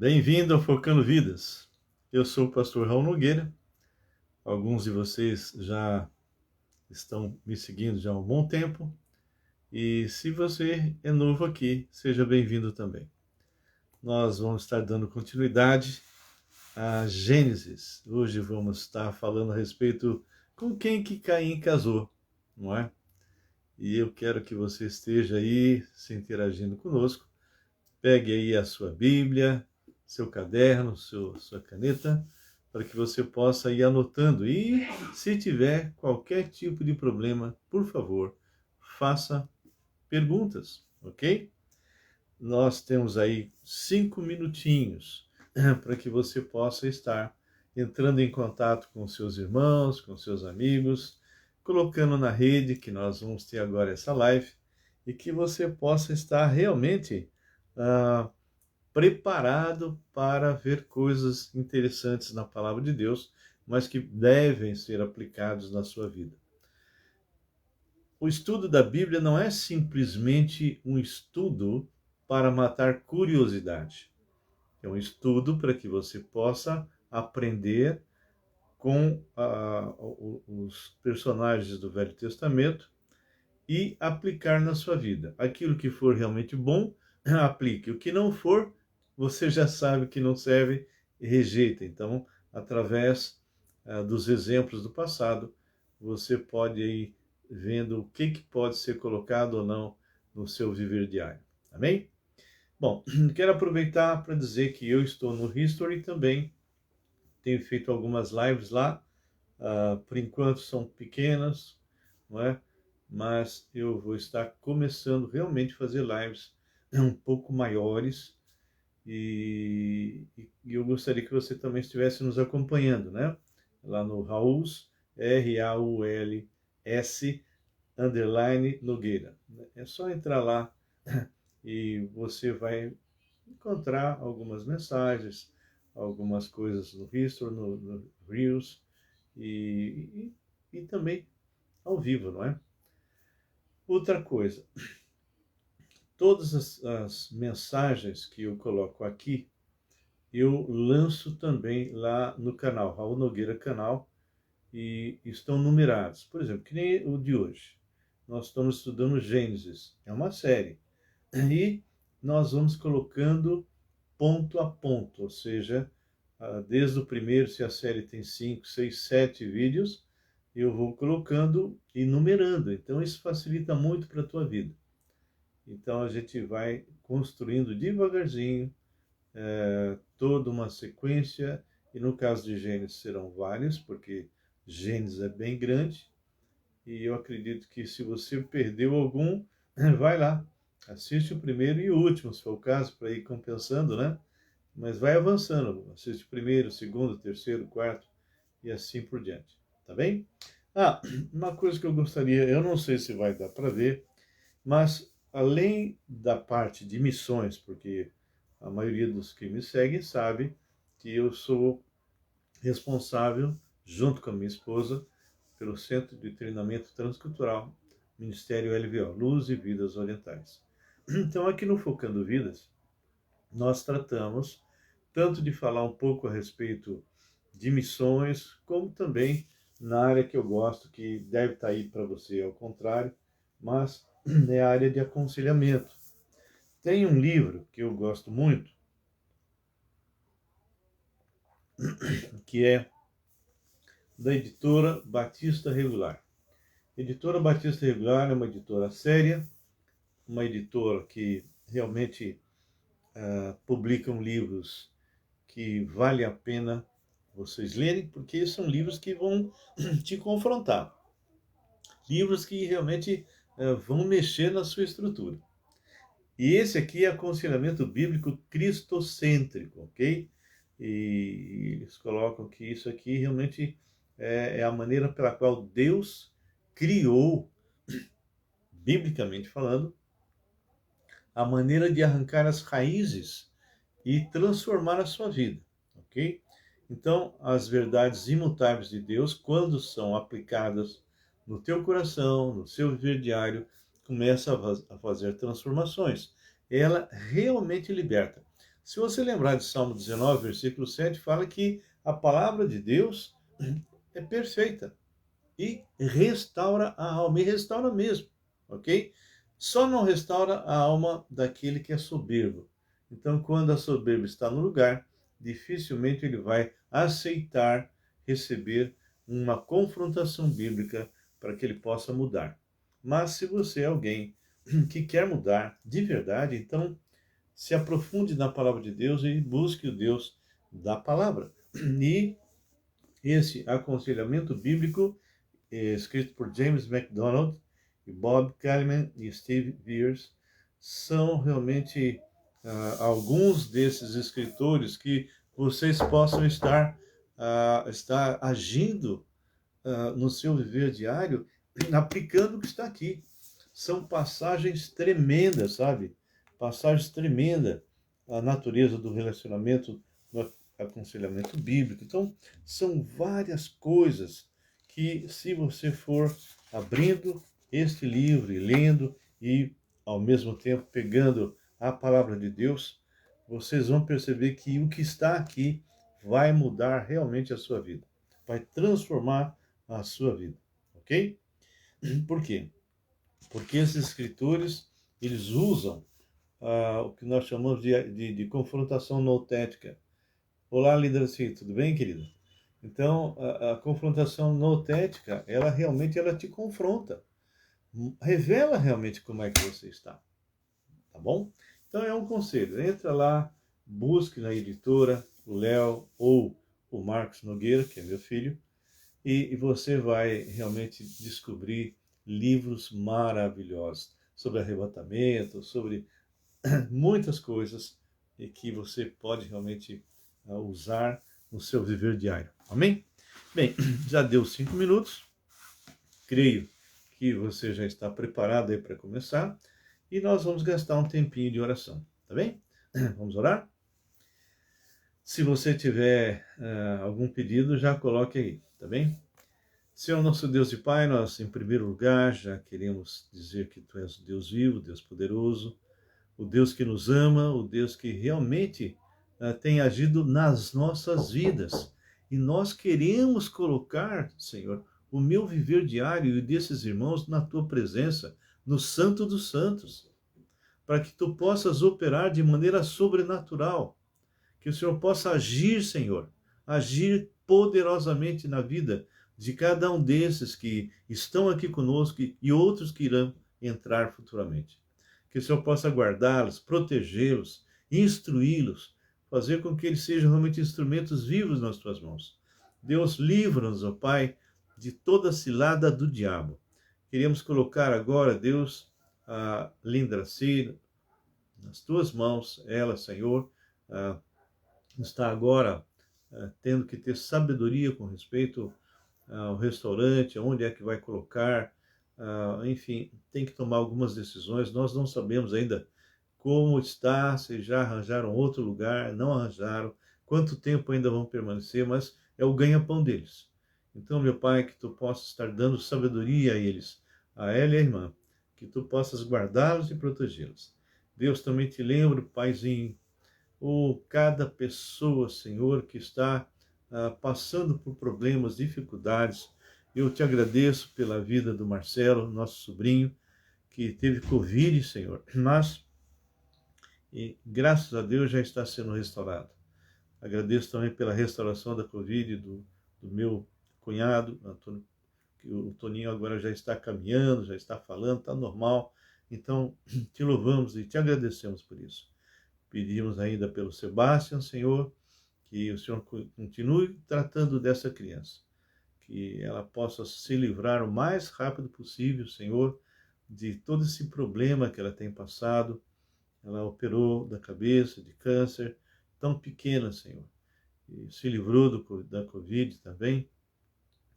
Bem-vindo ao Focando Vidas. Eu sou o pastor Raul Nogueira. Alguns de vocês já estão me seguindo já há um bom tempo. E se você é novo aqui, seja bem-vindo também. Nós vamos estar dando continuidade a Gênesis. Hoje vamos estar falando a respeito com quem que Caim casou, não é? E eu quero que você esteja aí se interagindo conosco. Pegue aí a sua Bíblia, seu caderno, sua caneta, para que você possa ir anotando. E se tiver qualquer tipo de problema, por favor, faça perguntas, ok? Nós temos aí 5 minutinhos para que você possa estar entrando em contato com seus irmãos, com seus amigos, colocando na rede que nós vamos ter agora essa live e que você possa estar realmente ah, preparado para ver coisas interessantes na palavra de Deus, mas que devem ser aplicados na sua vida. O estudo da Bíblia não é simplesmente um estudo para matar curiosidade. É um estudo para que você possa aprender com os personagens do Velho Testamento e aplicar na sua vida. Aquilo que for realmente bom, aplique. O que não for, você já sabe que não serve e rejeita. Então, através dos exemplos do passado, você pode ir vendo o que pode ser colocado ou não no seu viver diário. Amém? Bom, quero aproveitar para dizer que eu estou no History também. Tenho feito algumas lives lá. Por enquanto são pequenas, não é? Mas eu vou estar começando realmente a fazer lives um pouco maiores e eu gostaria que você também estivesse nos acompanhando, né? Lá no Raul's, R-A-U-L-S, underline Nogueira. É só entrar lá e você vai encontrar algumas mensagens, algumas coisas no History, no Reels e também ao vivo, não é? Outra coisa, todas as mensagens que eu coloco aqui, eu lanço também lá no canal, Raul Nogueira Canal, e estão numerados. Por exemplo, que nem o de hoje. Nós estamos estudando Gênesis, é uma série. E nós vamos colocando ponto a ponto, ou seja, desde o primeiro, se a série tem 5, 6, 7 vídeos, eu vou colocando e numerando. Então isso facilita muito para a tua vida. Então a gente vai construindo devagarzinho toda uma sequência, e no caso de Gênesis serão vários, porque Gênesis é bem grande, e eu acredito que se você perdeu algum, vai lá, assiste o primeiro e o último, se for o caso, para ir compensando, né? Mas vai avançando, assiste o primeiro, o segundo, o terceiro, o quarto, e assim por diante, tá bem? Uma coisa que eu gostaria, eu não sei se vai dar para ver, mas além da parte de missões, porque a maioria dos que me seguem sabe que eu sou responsável, junto com a minha esposa, pelo Centro de Treinamento Transcultural, Ministério LVO, Luz e Vidas Orientais. Então, aqui no Focando Vidas, nós tratamos tanto de falar um pouco a respeito de missões, como também na área que eu gosto, que deve estar aí para você ao contrário, mas é a área de aconselhamento. Tem um livro que eu gosto muito, que é da editora Batista Regular. Editora Batista Regular é uma editora séria, uma editora que realmente publicam livros que vale a pena vocês lerem, porque são livros que vão te confrontar. Livros que realmente vão mexer na sua estrutura. E esse aqui é aconselhamento bíblico cristocêntrico, ok? E eles colocam que isso aqui realmente é a maneira pela qual Deus criou, biblicamente falando, a maneira de arrancar as raízes e transformar a sua vida, ok? Então, as verdades imutáveis de Deus, quando são aplicadas no teu coração, no seu viver diário, começa a fazer transformações. Ela realmente liberta. Se você lembrar de Salmo 19, versículo 7, fala que a palavra de Deus é perfeita e restaura a alma, e restaura mesmo, ok? Só não restaura a alma daquele que é soberbo. Então, quando a soberba está no lugar, dificilmente ele vai aceitar receber uma confrontação bíblica para que ele possa mudar. Mas se você é alguém que quer mudar de verdade, então se aprofunde na palavra de Deus e busque o Deus da palavra. E esse aconselhamento bíblico escrito por James MacDonald, e Bob Kaliman e Steve Beers, são realmente alguns desses escritores que vocês possam estar agindo no seu viver diário, aplicando o que está aqui. São passagens tremendas, sabe? Passagens tremendas, a natureza do relacionamento, do aconselhamento bíblico. Então, são várias coisas que, se você for abrindo este livro e lendo, e ao mesmo tempo pegando a palavra de Deus, vocês vão perceber que o que está aqui vai mudar realmente a sua vida, vai transformar a sua vida, ok? Por quê? Porque esses escritores, eles usam o que nós chamamos de confrontação notética. Olá, Lidraci, tudo bem, querida? Então, a confrontação notética, ela realmente te confronta, revela realmente como é que você está, tá bom? Então, é um conselho, entra lá, busque na editora o Léo ou o Marcos Nogueira, que é meu filho, e você vai realmente descobrir livros maravilhosos sobre arrebatamento, sobre muitas coisas e que você pode realmente usar no seu viver diário. Amém? Bem, já deu 5 minutos. Creio que você já está preparado aí para começar. E nós vamos gastar um tempinho de oração. Tá bem? Vamos orar? Se você tiver algum pedido, já coloque aí. Tá bem? Senhor nosso Deus e Pai, nós em primeiro lugar já queremos dizer que Tu és o Deus vivo, Deus poderoso, o Deus que nos ama, o Deus que realmente tem agido nas nossas vidas. E nós queremos colocar, Senhor, o meu viver diário e desses irmãos na Tua presença, no Santo dos Santos, para que Tu possas operar de maneira sobrenatural, que o Senhor possa agir, Senhor, agir poderosamente na vida de cada um desses que estão aqui conosco e outros que irão entrar futuramente. Que o Senhor possa guardá-los, protegê-los, instruí-los, fazer com que eles sejam realmente instrumentos vivos nas tuas mãos. Deus, livra-nos, ó Pai, de toda cilada do diabo. Queremos colocar agora, Deus, a Lindraci nas tuas mãos. Ela, Senhor, está agora tendo que ter sabedoria com respeito ao restaurante, onde é que vai colocar, enfim, tem que tomar algumas decisões. Nós não sabemos ainda como está, se já arranjaram outro lugar, não arranjaram, quanto tempo ainda vão permanecer, mas é o ganha-pão deles. Então, meu Pai, que Tu possas estar dando sabedoria a eles, a ela e a irmã, que Tu possas guardá-los e protegê-los. Deus, também te lembro, Paizinho, cada pessoa, Senhor, que está passando por problemas, dificuldades. Eu te agradeço pela vida do Marcelo, nosso sobrinho, que teve Covid, Senhor, mas graças a Deus já está sendo restaurado. Agradeço também pela restauração da Covid do meu cunhado, Antônio, que o Toninho agora já está caminhando, já está falando, está normal. Então, te louvamos e te agradecemos por isso. Pedimos ainda pelo Sebastião, Senhor, que o Senhor continue tratando dessa criança, que ela possa se livrar o mais rápido possível, Senhor, de todo esse problema que ela tem passado. Ela operou da cabeça, de câncer, tão pequena, Senhor, e se livrou da Covid também,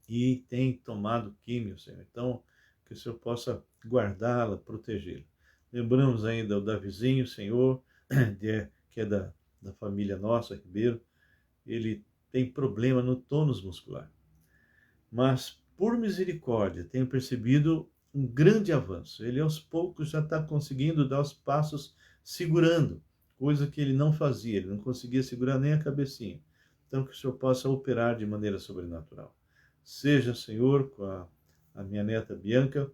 e tem tomado químio, Senhor. Então, que o Senhor possa guardá-la, protegê-la. Lembramos ainda o Davizinho, Senhor, que é da família nossa, Ribeiro. Ele tem problema no tônus muscular. Mas, por misericórdia, tenho percebido um grande avanço. Ele, aos poucos, já está conseguindo dar os passos segurando, coisa que ele não fazia, ele não conseguia segurar nem a cabecinha. Então, que o Senhor possa operar de maneira sobrenatural. Seja, Senhor, com a minha neta Bianca,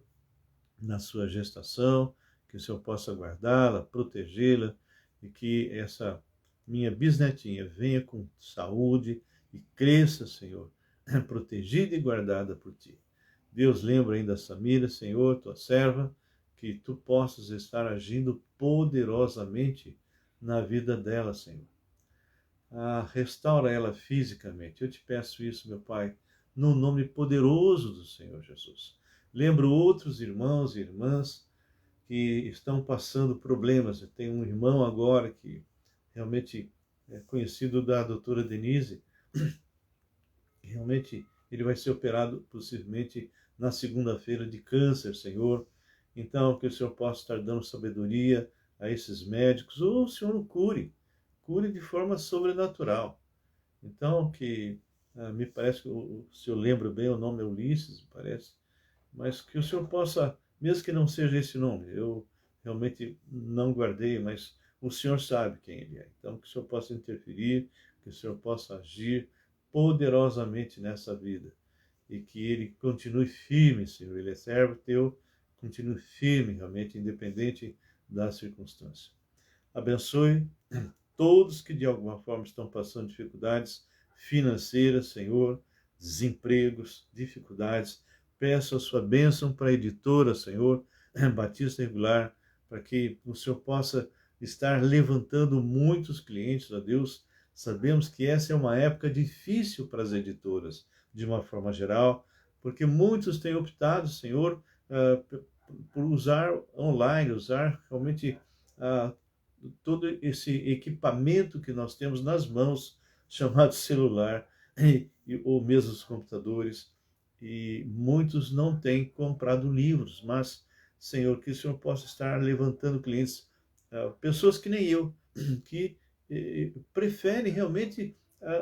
na sua gestação, que o Senhor possa guardá-la, protegê-la, e que essa minha bisnetinha venha com saúde e cresça, Senhor, protegida e guardada por Ti. Deus, lembra ainda a Samira, Senhor, Tua serva, que Tu possas estar agindo poderosamente na vida dela, Senhor. Restaura ela fisicamente. Eu te peço isso, meu Pai, no nome poderoso do Senhor Jesus. Lembro outros irmãos e irmãs que estão passando problemas. Eu tenho um irmão agora que realmente é conhecido da doutora Denise. Realmente ele vai ser operado possivelmente na segunda-feira de câncer, Senhor. Então, que o Senhor possa estar dando sabedoria a esses médicos, ou o Senhor o cure de forma sobrenatural. Então, que me parece que, se eu lembro bem, o nome é Ulisses, me parece, mas que o Senhor possa, mesmo que não seja esse nome, eu realmente não guardei, mas o Senhor sabe quem ele é. Então, que o Senhor possa interferir, que o Senhor possa agir poderosamente nessa vida e que ele continue firme, Senhor. Ele é servo teu, continue firme realmente, independente da circunstância. Abençoe todos que de alguma forma estão passando dificuldades financeiras, Senhor, desempregos, dificuldades. Peço a sua bênção para a editora, Senhor, Batista Regular, para que o Senhor possa estar levantando muitos clientes, ó Deus. Sabemos que essa é uma época difícil para as editoras, de uma forma geral, porque muitos têm optado, Senhor, por usar online, usar realmente todo esse equipamento que nós temos nas mãos, chamado celular, ou mesmo os computadores, e muitos não têm comprado livros, mas, Senhor, que o Senhor possa estar levantando clientes, pessoas que nem eu, que preferem realmente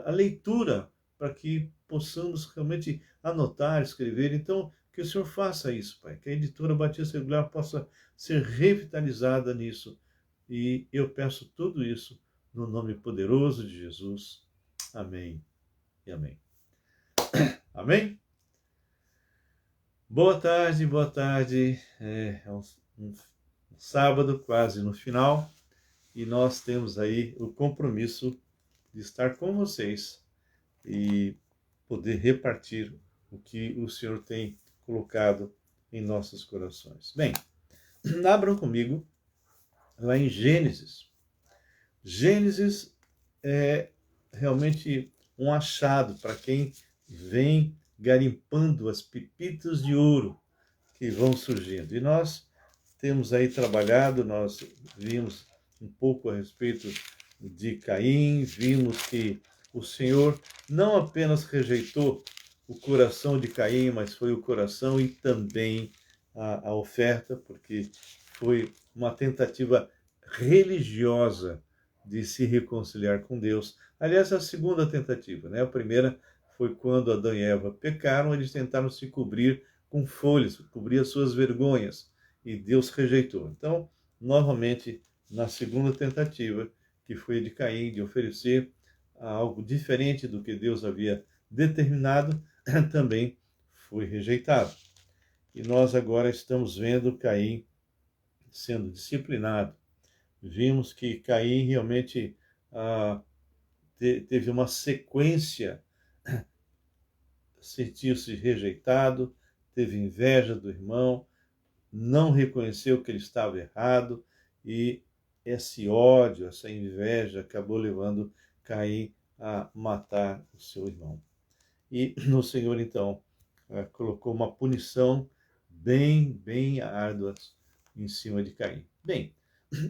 a leitura, para que possamos realmente anotar, escrever. Então, que o Senhor faça isso, Pai, que a editora Batista Regular possa ser revitalizada nisso. E eu peço tudo isso no nome poderoso de Jesus. Amém e amém. Amém? Boa tarde, boa tarde. É um sábado quase no final e nós temos aí o compromisso de estar com vocês e poder repartir o que o Senhor tem colocado em nossos corações. Bem, abram comigo lá em Gênesis. Gênesis é realmente um achado para quem vem garimpando as pepitas de ouro que vão surgindo. E nós temos aí trabalhado, nós vimos um pouco a respeito de Caim, vimos que o Senhor não apenas rejeitou o coração de Caim, mas foi o coração e também a oferta, porque foi uma tentativa religiosa de se reconciliar com Deus. Aliás, a segunda tentativa, né? A primeira foi quando Adão e Eva pecaram, eles tentaram se cobrir com folhas, cobrir as suas vergonhas, e Deus rejeitou. Então, novamente, na segunda tentativa, que foi de Caim, de oferecer algo diferente do que Deus havia determinado, também foi rejeitado. E nós agora estamos vendo Caim sendo disciplinado. Vimos que Caim realmente teve uma sequência, sentiu-se rejeitado, teve inveja do irmão, não reconheceu que ele estava errado, e esse ódio, essa inveja acabou levando Caim a matar o seu irmão. E o Senhor, então, colocou uma punição bem árdua em cima de Caim. Bem,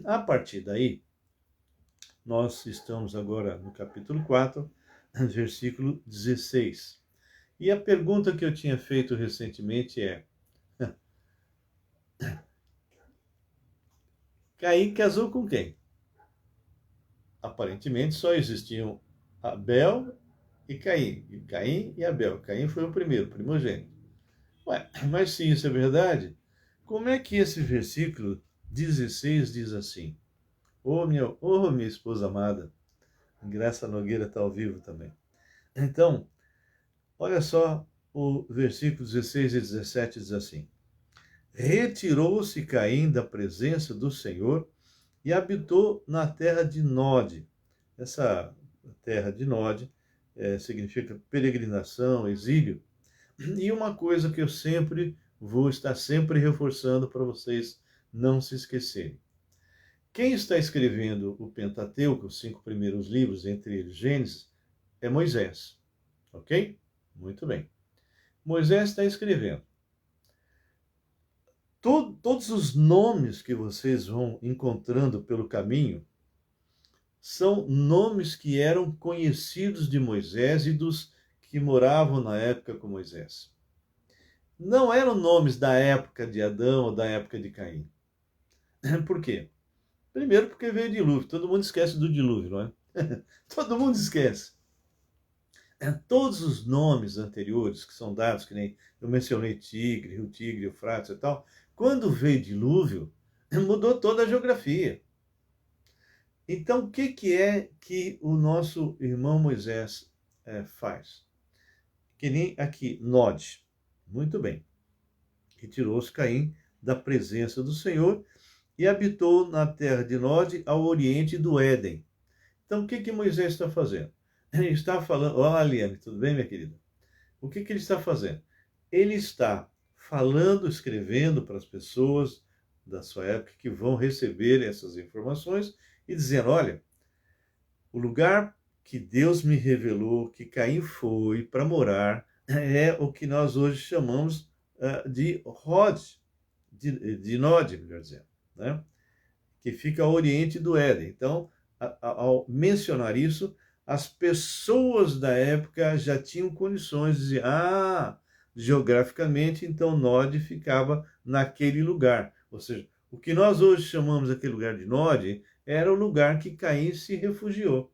a partir daí, nós estamos agora no capítulo 4, versículo 16. E a pergunta que eu tinha feito recentemente é: Caim casou com quem? Aparentemente só existiam Abel e Caim. E Caim e Abel. Caim foi o primeiro, primogênito. Ué, mas se isso é verdade, como é que esse versículo 16 diz assim: Ô minha esposa amada. Graça Nogueira está ao vivo também. Então, olha só o versículo 16 e 17 diz assim: Retirou-se Caim da presença do Senhor e habitou na terra de Nod. Essa terra de Nod significa peregrinação, exílio. E uma coisa que eu sempre vou estar sempre reforçando para vocês não se esquecerem. Quem está escrevendo o Pentateuco, os 5 primeiros livros, entre eles Gênesis, é Moisés. Ok? Muito bem. Moisés está escrevendo. Todos os nomes que vocês vão encontrando pelo caminho são nomes que eram conhecidos de Moisés e dos que moravam na época com Moisés. Não eram nomes da época de Adão ou da época de Caim. Por quê? Primeiro porque veio o dilúvio. Todo mundo esquece do dilúvio, não é? Todo mundo esquece. Todos os nomes anteriores que são dados, que nem eu mencionei Tigre, Rio Tigre, Eufrates e tal, quando veio o dilúvio, mudou toda a geografia. Então, o que é que o nosso irmão Moisés faz? Que nem aqui, Nod. Muito bem. Retirou-se Caim da presença do Senhor e habitou na terra de Nod, ao oriente do Éden. Então, o que Moisés está fazendo? Ele está falando... Olá, Aliane, tudo bem, minha querida? O que ele está fazendo? Ele está falando, escrevendo para as pessoas da sua época que vão receber essas informações e dizendo, olha, o lugar que Deus me revelou, que Caim foi para morar, é o que nós hoje chamamos de Rod, de Nod, melhor dizendo, né? Que fica ao oriente do Éden. Então, ao mencionar isso, as pessoas da época já tinham condições de dizer, geograficamente, então Nod ficava naquele lugar. Ou seja, o que nós hoje chamamos aquele lugar de Nod era o lugar que Caim se refugiou.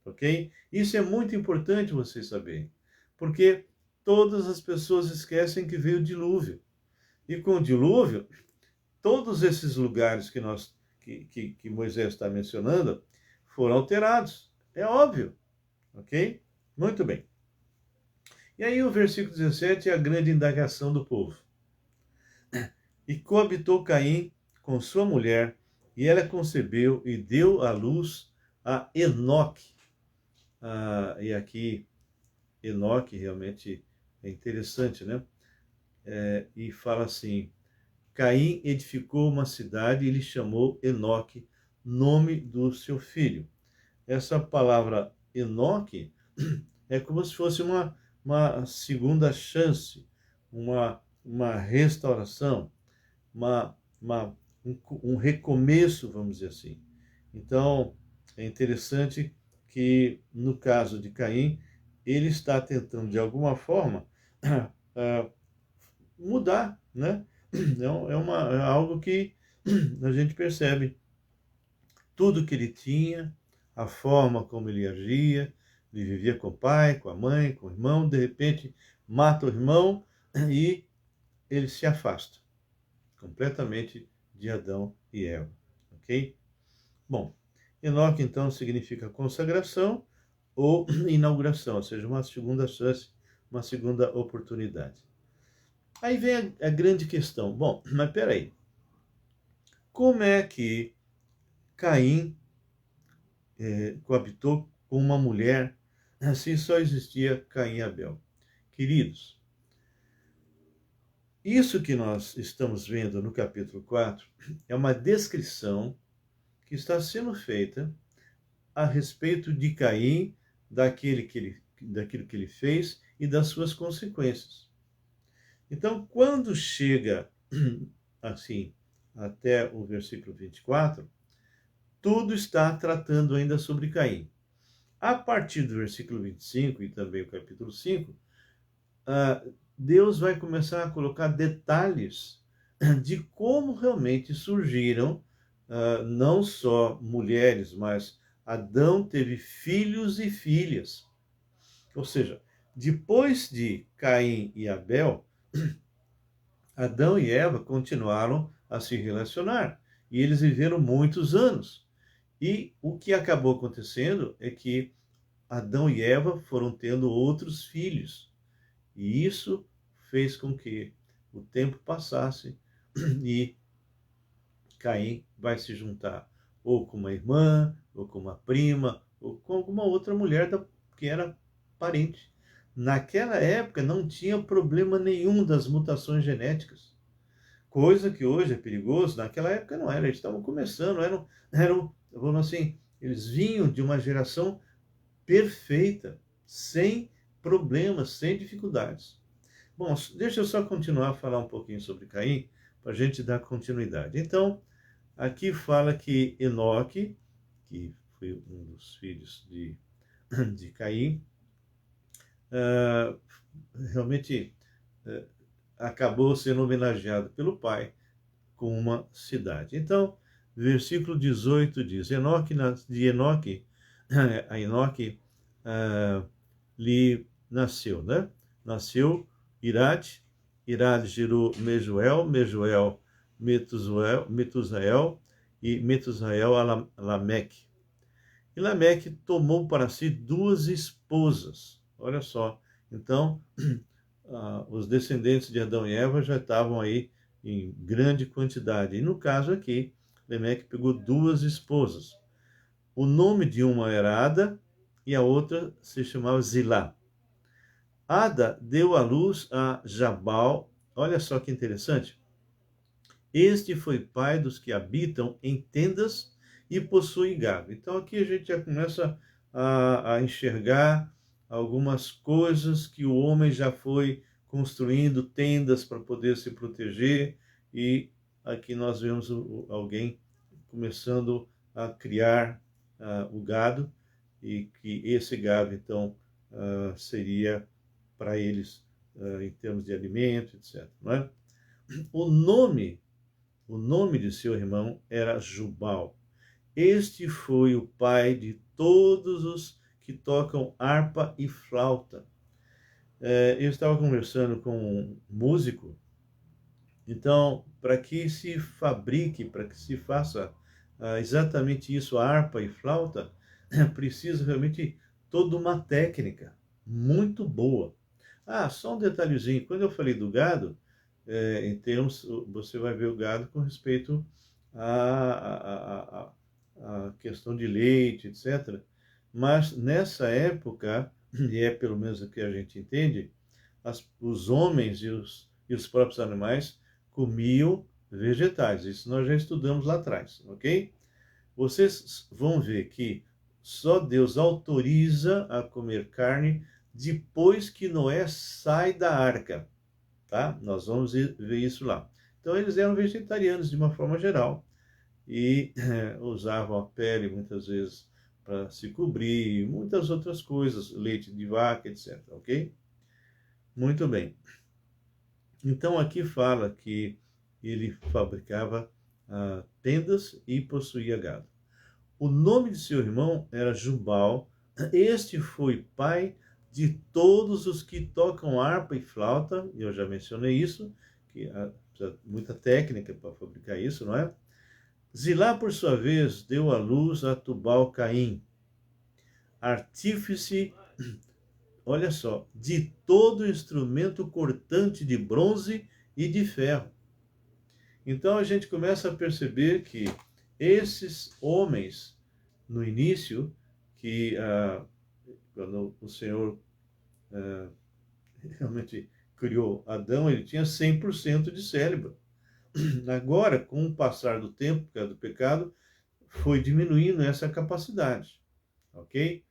Ok? Isso é muito importante vocês saberem, porque todas as pessoas esquecem que veio o dilúvio. E com o dilúvio, todos esses lugares que Moisés está mencionando foram alterados. É óbvio. Ok? Muito bem. E aí o versículo 17 é a grande indagação do povo. E coabitou Caim com sua mulher, e ela concebeu e deu à luz a Enoque. E aqui, Enoque realmente é interessante, né? E fala assim, Caim edificou uma cidade e lhe chamou Enoque, nome do seu filho. Essa palavra Enoque é como se fosse uma segunda chance, uma restauração, um recomeço, vamos dizer assim. Então, é interessante que, no caso de Caim, ele está tentando, de alguma forma, mudar, né? É algo que a gente percebe. Tudo que ele tinha, a forma como ele agia, ele vivia com o pai, com a mãe, com o irmão, de repente mata o irmão e ele se afasta completamente de Adão e Eva, ok? Bom, Enoque então significa consagração ou inauguração, ou seja, uma segunda chance, uma segunda oportunidade. Aí vem a grande questão. Bom, mas peraí. Como é que Caim coabitou com uma mulher se só existia Caim e Abel? Queridos, isso que nós estamos vendo no capítulo 4 é uma descrição que está sendo feita a respeito de Caim, daquilo que ele fez e das suas consequências. Então, quando chega assim até o versículo 24, tudo está tratando ainda sobre Caim. A partir do versículo 25 e também o capítulo 5, Deus vai começar a colocar detalhes de como realmente surgiram não só mulheres, mas Adão teve filhos e filhas. Ou seja, depois de Caim e Abel, Adão e Eva continuaram a se relacionar. e eles viveram muitos anos. E o que acabou acontecendo é que Adão e Eva foram tendo outros filhos. E isso fez com que o tempo passasse e Caim vai se juntar ou com uma irmã, ou com uma prima, ou com alguma outra mulher que era parente. Naquela época não tinha problema nenhum das mutações genéticas. Coisa que hoje é perigoso, naquela época não era. Eles estavam começando, vamos assim, eles vinham de uma geração perfeita, sem problemas, sem dificuldades. Bom, deixa eu só continuar a falar um pouquinho sobre Caim, para a gente dar continuidade. Então, aqui fala que Enoque, que foi um dos filhos de Caim, realmente acabou sendo homenageado pelo pai com uma cidade. Então, versículo 18 diz, de Enoque, a Enoque lhe nasceu, né? Nasceu Irade, Irade gerou Mejuel, Mejuel Metusael e Metusael a Lameque. E Lameque tomou para si 2 esposas. Olha só, então os descendentes de Adão e Eva já estavam aí em grande quantidade. E no caso aqui, Lameque pegou 2 esposas. O nome de uma era Ada e a outra se chamava Zilá. Ada deu à luz a Jabal. Olha só que interessante. Este foi pai dos que habitam em tendas e possuem gado. Então aqui a gente já começa a enxergar algumas coisas que o homem já foi construindo, tendas para poder se proteger, e aqui nós vemos alguém começando a criar o gado, e que esse gado então seria para eles em termos de alimento, etc. Não é? O nome de seu irmão era Jubal. Este foi o pai de todos os que tocam harpa e flauta. Eu estava conversando com um músico. Então, para que se fabrique, para que se faça exatamente isso, a harpa e flauta, precisa realmente toda uma técnica muito boa. Só um detalhezinho. Quando eu falei do gado, em termos, você vai ver o gado com respeito à questão de leite, etc. Mas nessa época, e é pelo menos o que a gente entende, os homens e os próprios animais comiam vegetais. Isso nós já estudamos lá atrás, ok? Vocês vão ver que só Deus autoriza a comer carne depois que Noé sai da arca, tá? Nós vamos ver isso lá. Então eles eram vegetarianos de uma forma geral e usavam a pele muitas vezes para se cobrir, muitas outras coisas, leite de vaca, etc, ok? Muito bem. Então aqui fala que ele fabricava tendas e possuía gado. O nome de seu irmão era Jubal. Este foi pai de todos os que tocam harpa e flauta. Eu já mencionei isso, que há muita técnica para fabricar isso, não é? Zilá, por sua vez, deu à luz a Tubal-Caim, artífice, olha só, de todo instrumento cortante de bronze e de ferro. Então a gente começa a perceber que esses homens, no início, que quando o Senhor realmente criou Adão, ele tinha 100% de cérebro. Agora, com o passar do tempo, por causa do pecado, foi diminuindo essa capacidade, ok?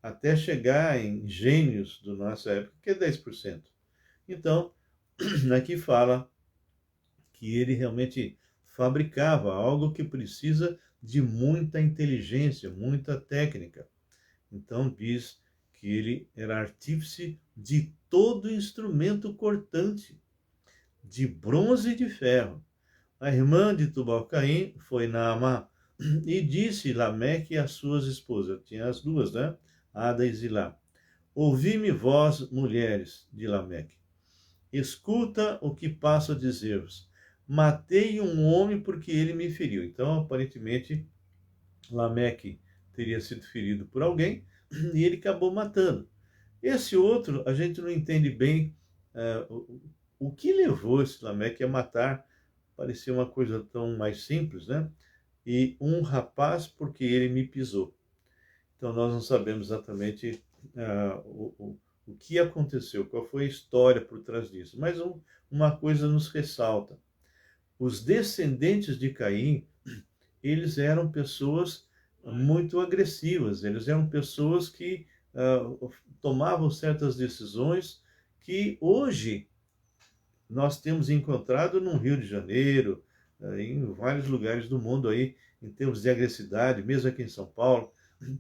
Até chegar em gênios da nossa época, que é 10%. Então, aqui fala que ele realmente fabricava algo que precisa de muita inteligência, muita técnica. Então diz que ele era artífice de todo instrumento cortante, de bronze e de ferro. A irmã de Tubal-Caim foi Naamá, e disse Lameque às suas esposas, tinha as duas, né? Ada e Zilá: ouvi-me vós, mulheres de Lameque, escuta o que passo a dizer-vos. matei um homem porque ele me feriu. Então, aparentemente, Lameque teria sido ferido por alguém e ele acabou matando. Esse outro, a gente não entende bem o que levou esse Lameque a matar. Parecia uma coisa tão mais simples, né? E um rapaz porque ele me pisou. Então nós não sabemos exatamente o que aconteceu, qual foi a história por trás disso. Mas uma coisa nos ressalta. Os descendentes de Caim, eles eram pessoas muito agressivas, eles eram pessoas que tomavam certas decisões que hoje nós temos encontrado no Rio de Janeiro, em vários lugares do mundo aí, em termos de agressividade, mesmo aqui em São Paulo,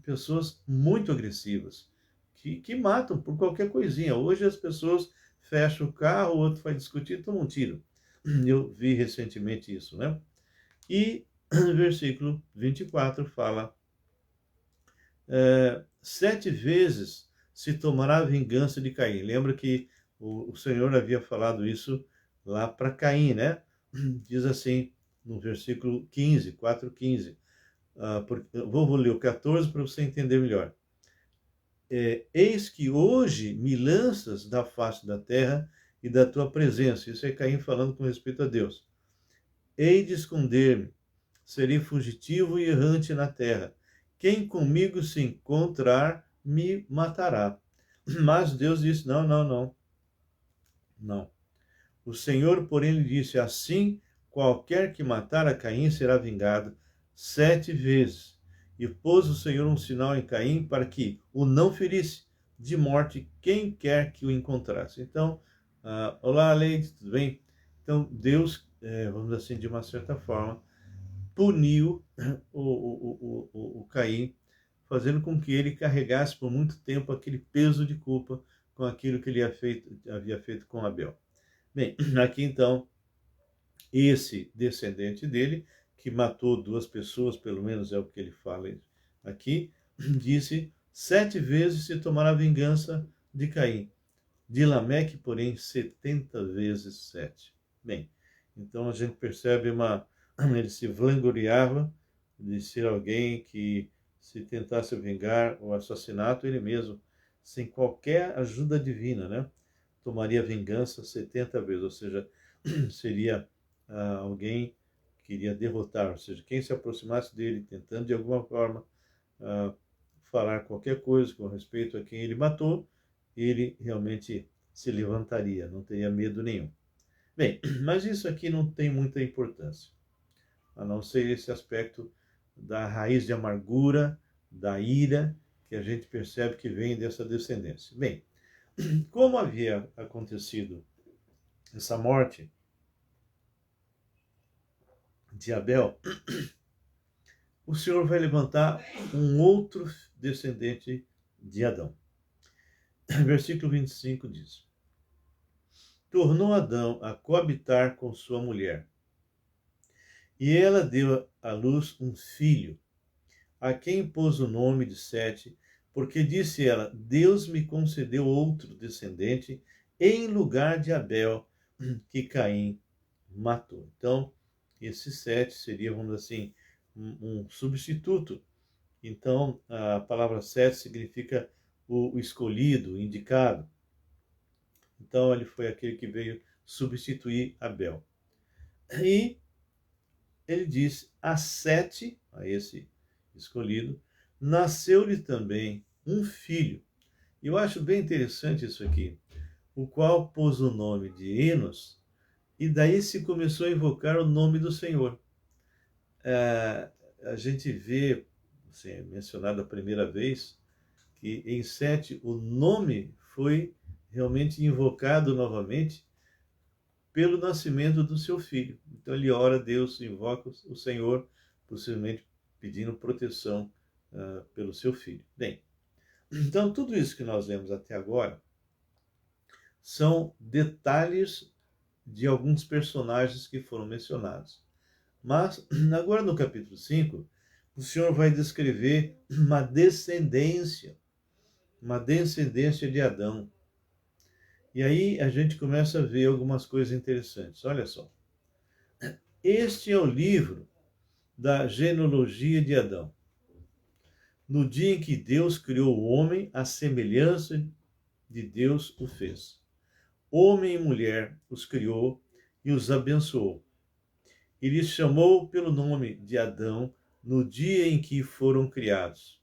pessoas muito agressivas, que matam por qualquer coisinha. Hoje as pessoas fecham o carro, o outro vai discutir, toma um tiro. Eu vi recentemente isso, né? E versículo 24 fala, 7 vezes se tomará vingança de Caim. Lembra que o Senhor havia falado isso lá para Caim, né? Diz assim, no versículo 15, 4:15. Vou ler o 14 para você entender melhor. Eis que hoje me lanças da face da terra e da tua presença. Isso é Caim falando com respeito a Deus. Hei de esconder-me, serei fugitivo e errante na terra. Quem comigo se encontrar, me matará. Mas Deus disse, não, não, não. Não. O Senhor, porém, lhe disse, assim, qualquer que matar a Caim será vingado 7 vezes. E pôs o Senhor um sinal em Caim para que o não ferisse de morte quem quer que o encontrasse. Então, olá, Leide, tudo bem? Então, Deus, vamos dizer assim, de uma certa forma, puniu o Caim, fazendo com que ele carregasse por muito tempo aquele peso de culpa com aquilo que ele havia feito com Abel. Bem, aqui então, esse descendente dele, que matou 2 pessoas, pelo menos é o que ele fala aqui, disse, 7 vezes se tomará vingança de Caim. De Lameque, porém, 70 vezes 7. Bem, então a gente percebe ele se vangloriava de ser alguém que, se tentasse vingar o assassinato, ele mesmo, sem qualquer ajuda divina, né? Tomaria vingança 70 vezes, ou seja, seria alguém que iria derrotar, ou seja, quem se aproximasse dele tentando de alguma forma falar qualquer coisa com respeito a quem ele matou, ele realmente se levantaria, não teria medo nenhum. Bem, mas isso aqui não tem muita importância, a não ser esse aspecto da raiz de amargura, da ira, que a gente percebe que vem dessa descendência. Bem, como havia acontecido essa morte de Abel, o Senhor vai levantar um outro descendente de Adão. Versículo 25 diz: tornou Adão a coabitar com sua mulher, e ela deu à luz um filho, a quem pôs o nome de Sete, porque disse ela, Deus me concedeu outro descendente em lugar de Abel, que Caim matou. Então, esse Sete seria, vamos dizer assim, um substituto. Então, a palavra Sete significa o escolhido, o indicado. Então, ele foi aquele que veio substituir Abel. E ele diz, a Sete, a esse escolhido, nasceu-lhe também um filho. E eu acho bem interessante isso aqui, o qual pôs o nome de Enos, e daí se começou a invocar o nome do Senhor. A gente vê, assim, mencionado a primeira vez, que em Sete o nome foi realmente invocado novamente pelo nascimento do seu filho. Então ele ora a Deus, invoca o Senhor, possivelmente pedindo proteção pelo seu filho. Bem, então tudo isso que nós lemos até agora são detalhes de alguns personagens que foram mencionados. Mas agora no capítulo 5, o Senhor vai descrever uma descendência de Adão. E aí a gente começa a ver algumas coisas interessantes. Olha só. Este é o livro da genealogia de Adão. No dia em que Deus criou o homem, a semelhança de Deus o fez. Homem e mulher os criou e os abençoou. E lhes chamou pelo nome de Adão no dia em que foram criados.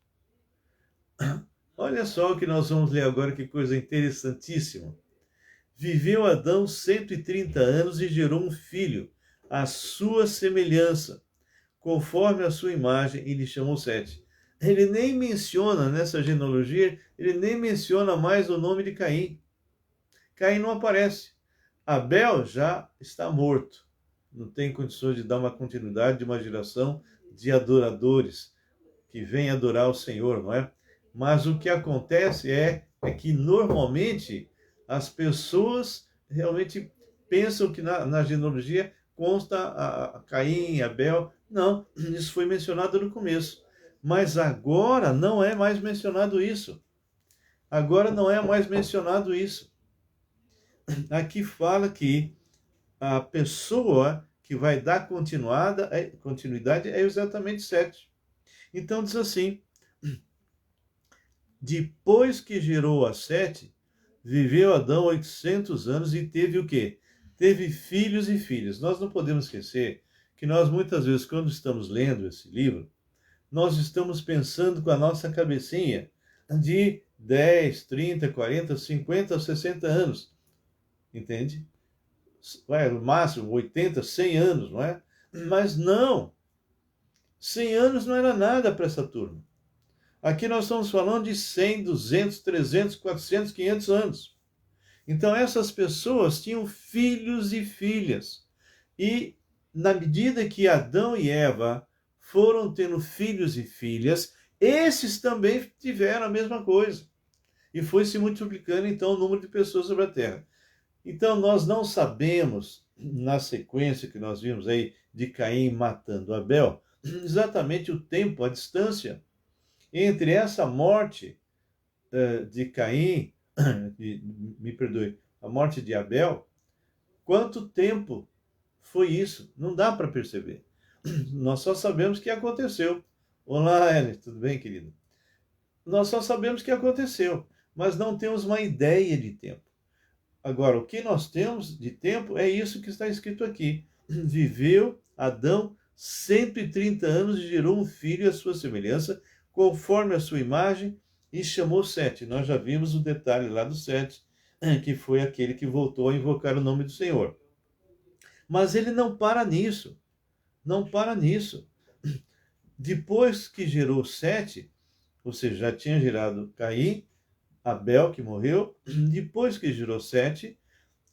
Olha só o que nós vamos ler agora, que coisa interessantíssima. Viveu Adão 130 anos e gerou um filho, à sua semelhança, conforme a sua imagem, e lhe chamou Sete. Ele nem menciona, nessa genealogia, ele nem menciona mais o nome de Caim. Caim não aparece. Abel já está morto. Não tem condições de dar uma continuidade de uma geração de adoradores que vem adorar o Senhor, não é? Mas o que acontece é que normalmente as pessoas realmente pensam que na genealogia consta a Caim, Abel. Não, isso foi mencionado no começo. Mas agora não é mais mencionado isso. Agora não é mais mencionado isso. Aqui fala que a pessoa que vai dar continuidade é exatamente Sete. Então diz assim: depois que gerou a Sete, viveu Adão 800 anos e teve o quê? Teve filhos e filhas. Nós não podemos esquecer que nós muitas vezes, quando estamos lendo esse livro, nós estamos pensando com a nossa cabecinha de 10, 30, 40, 50, 60 anos. Entende? Vai, no máximo 80, 100 anos, não é? Mas não! 100 anos não era nada para essa turma. Aqui nós estamos falando de 100, 200, 300, 400, 500 anos. Então essas pessoas tinham filhos e filhas. E na medida que Adão e Eva foram tendo filhos e filhas, esses também tiveram a mesma coisa. E foi se multiplicando então o número de pessoas sobre a terra. Então nós não sabemos, na sequência que nós vimos aí de Caim matando Abel, exatamente o tempo, a distância entre essa morte de Caim, me perdoe, a morte de Abel, quanto tempo foi isso? Não dá para perceber. Nós só sabemos que aconteceu. Olá, Ellen, tudo bem, querido? Nós só sabemos que aconteceu, mas não temos uma ideia de tempo. Agora, o que nós temos de tempo é isso que está escrito aqui. Viveu Adão 130 anos e gerou um filho à sua semelhança, conforme a sua imagem, e chamou Sete. Nós já vimos o detalhe lá do Sete, que foi aquele que voltou a invocar o nome do Senhor. Mas ele não para nisso. Não para nisso. Depois que gerou Sete, ou seja, já tinha gerado Caim, Abel, que morreu, depois que gerou Sete,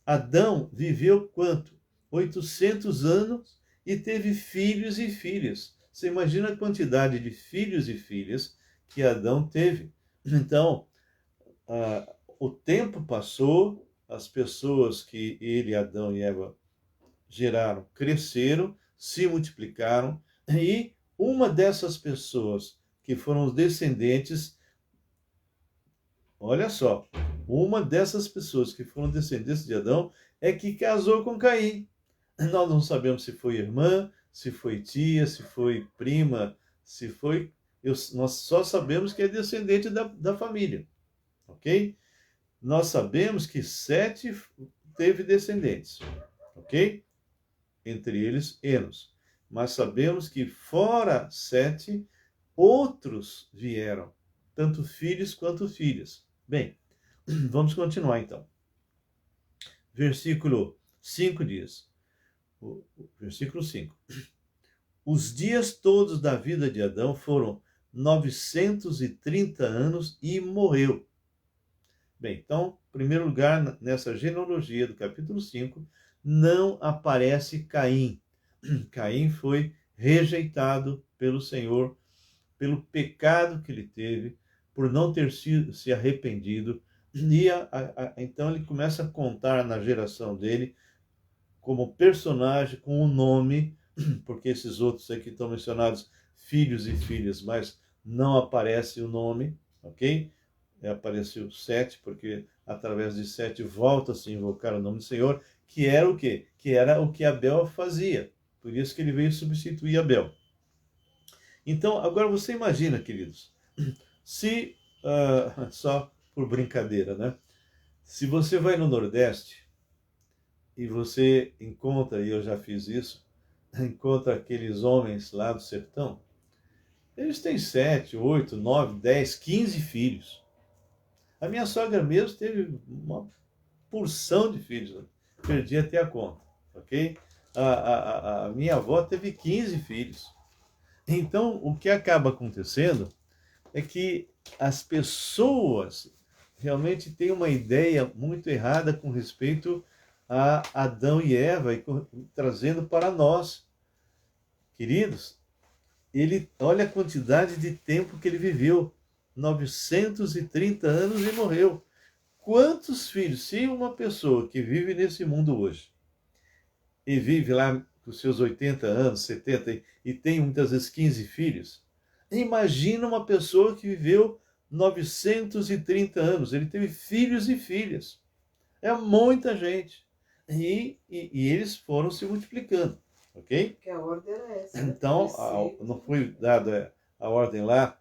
Adão viveu quanto? 800 anos e teve filhos e filhas. Você imagina a quantidade de filhos e filhas que Adão teve. Então, o tempo passou, as pessoas que ele, Adão e Eva geraram cresceram, se multiplicaram, e uma dessas pessoas que foram os descendentes, olha só, uma dessas pessoas que foram descendentes de Adão é que casou com Caim. Nós não sabemos se foi irmã, se foi tia, se foi prima, se foi. Nós só sabemos que é descendente da família. Ok? Nós sabemos que Sete teve descendentes. Ok? Entre eles, Enos. Mas sabemos que fora Sete, outros vieram, tanto filhos quanto filhas. Bem, vamos continuar então. Versículo 5 diz, versículo 5. Os dias todos da vida de Adão foram 930 anos e morreu. Bem, então, em primeiro lugar, nessa genealogia do capítulo 5, não aparece Caim. Caim foi rejeitado pelo Senhor, pelo pecado que ele teve, por não ter se arrependido. E então ele começa a contar na geração dele como personagem, com o nome, porque esses outros aqui estão mencionados, filhos e filhas, mas não aparece o nome, ok? Apareceu Sete, porque através de Sete volta-se a invocar o nome do Senhor, que era o quê? Que era o que Abel fazia. Por isso que ele veio substituir Abel. Então, agora você imagina, queridos, se, só por brincadeira, né? Se você vai no Nordeste e você encontra, e eu já fiz isso, encontra aqueles homens lá do sertão, eles têm 7, 8, 9, 10, 15 filhos. A minha sogra mesmo teve uma porção de filhos, né? Perdi até a conta, ok? A minha avó teve 15 filhos. Então, o que acaba acontecendo é que as pessoas realmente têm uma ideia muito errada com respeito a Adão e Eva, e trazendo para nós. Queridos, ele, olha a quantidade de tempo que ele viveu, 930 anos e morreu. Quantos filhos? Se uma pessoa que vive nesse mundo hoje, e vive lá com seus 80 anos, 70, e tem muitas vezes 15 filhos, imagina uma pessoa que viveu 930 anos, ele teve filhos e filhas. É muita gente. E eles foram se multiplicando, ok? Porque a ordem era essa. Né? Então, não foi dada a ordem lá,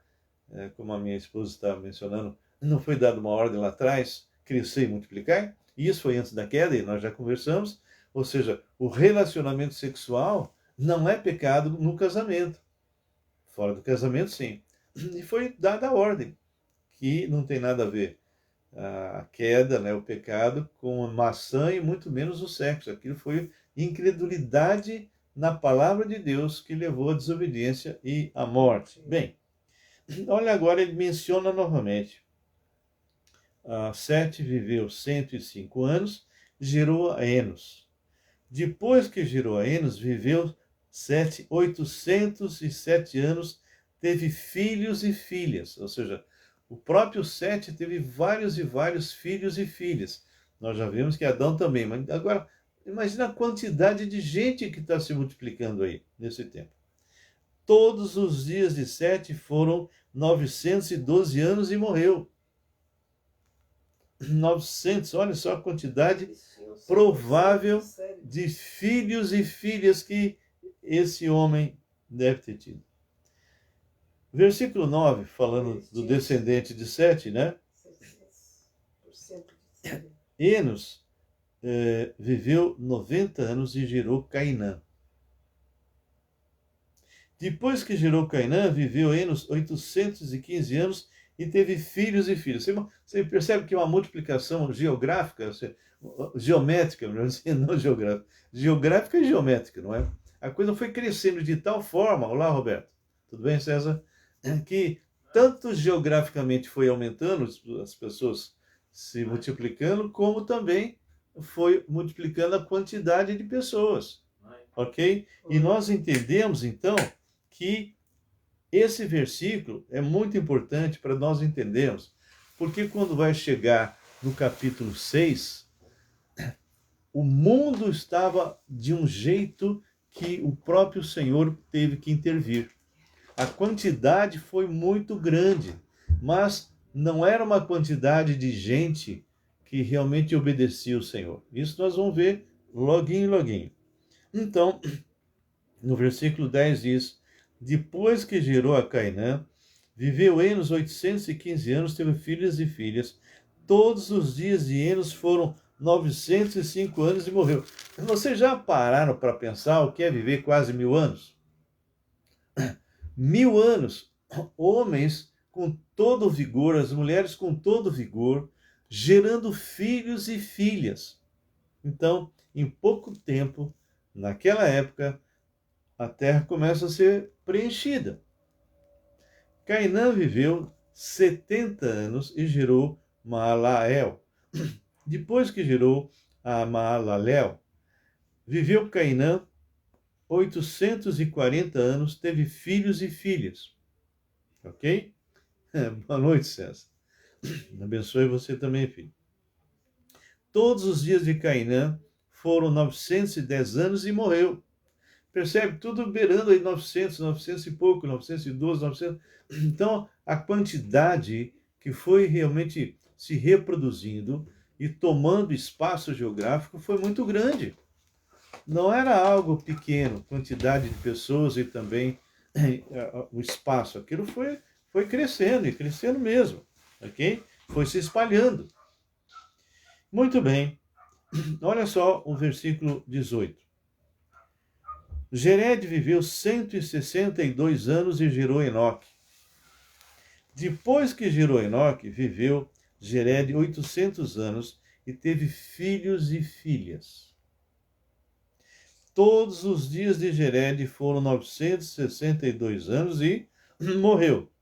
como a minha esposa estava mencionando, não foi dada uma ordem lá atrás, crescer e multiplicar. E isso foi antes da queda, e nós já conversamos. Ou seja, o relacionamento sexual não é pecado no casamento. Fora do casamento, sim. E foi dada a ordem, que não tem nada a ver a queda, né, o pecado, com a maçã e muito menos o sexo. Aquilo foi incredulidade na palavra de Deus que levou à desobediência e à morte. Bem, olha agora, ele menciona novamente. Sete viveu 105 anos, gerou a Enos. Depois que gerou a Enos, viveu 807 anos, teve filhos e filhas. Ou seja, o próprio Sete teve vários e vários filhos e filhas. Nós já vimos que Adão também. Mas agora, imagina a quantidade de gente que está se multiplicando aí, nesse tempo. Todos os dias de Sete foram 912 anos e morreu. 900, olha só a quantidade provável de filhos e filhas que esse homem deve ter tido. Versículo 9, falando do descendente de Sete, né? Enos viveu 90 anos e gerou Cainã. Depois que gerou Cainã, viveu Enos 815 anos e teve filhos e filhas. Você percebe que é uma multiplicação geográfica, geométrica, não geográfica. Geográfica e geométrica, não é? A coisa foi crescendo de tal forma, olá Roberto, tudo bem, César? Que tanto geograficamente foi aumentando, as pessoas se multiplicando, como também foi multiplicando a quantidade de pessoas, ok? E nós entendemos, então, que esse versículo é muito importante para nós entendermos, porque quando vai chegar no capítulo 6, o mundo estava de um jeito que o próprio Senhor teve que intervir. A quantidade foi muito grande, mas não era uma quantidade de gente que realmente obedecia o Senhor. Isso nós vamos ver loguinho. Então, no versículo 10 diz: depois que gerou a Cainã, viveu Enos 815 anos, teve filhos e filhas. Todos os dias de Enos foram 905 anos e morreu. Vocês já pararam para pensar o que é viver quase 1000 anos? 1000 anos, homens com todo o vigor, as mulheres com todo o vigor, gerando filhos e filhas. Então, em pouco tempo, naquela época, a terra começa a ser preenchida. Cainã viveu 70 anos e gerou Maalael. Depois que gerou a Maalalel, viveu Cainã 840 anos, teve filhos e filhas. Ok? Boa noite, César. Abençoe você também, filho. Todos os dias de Cainã foram 910 anos e morreu. Percebe? Tudo beirando aí 900 e pouco, 912, 900. Então, a quantidade que foi realmente se reproduzindo e tomando espaço geográfico foi muito grande. não era algo pequeno, quantidade de pessoas e também o espaço. Aquilo foi crescendo e crescendo mesmo, ok? Foi se espalhando. Muito bem. Olha só o versículo 18. Jered viveu 162 anos e gerou Enoque. Depois que gerou Enoque, viveu Jered 800 anos e teve filhos e filhas. Todos os dias de Jered foram 962 anos e morreu.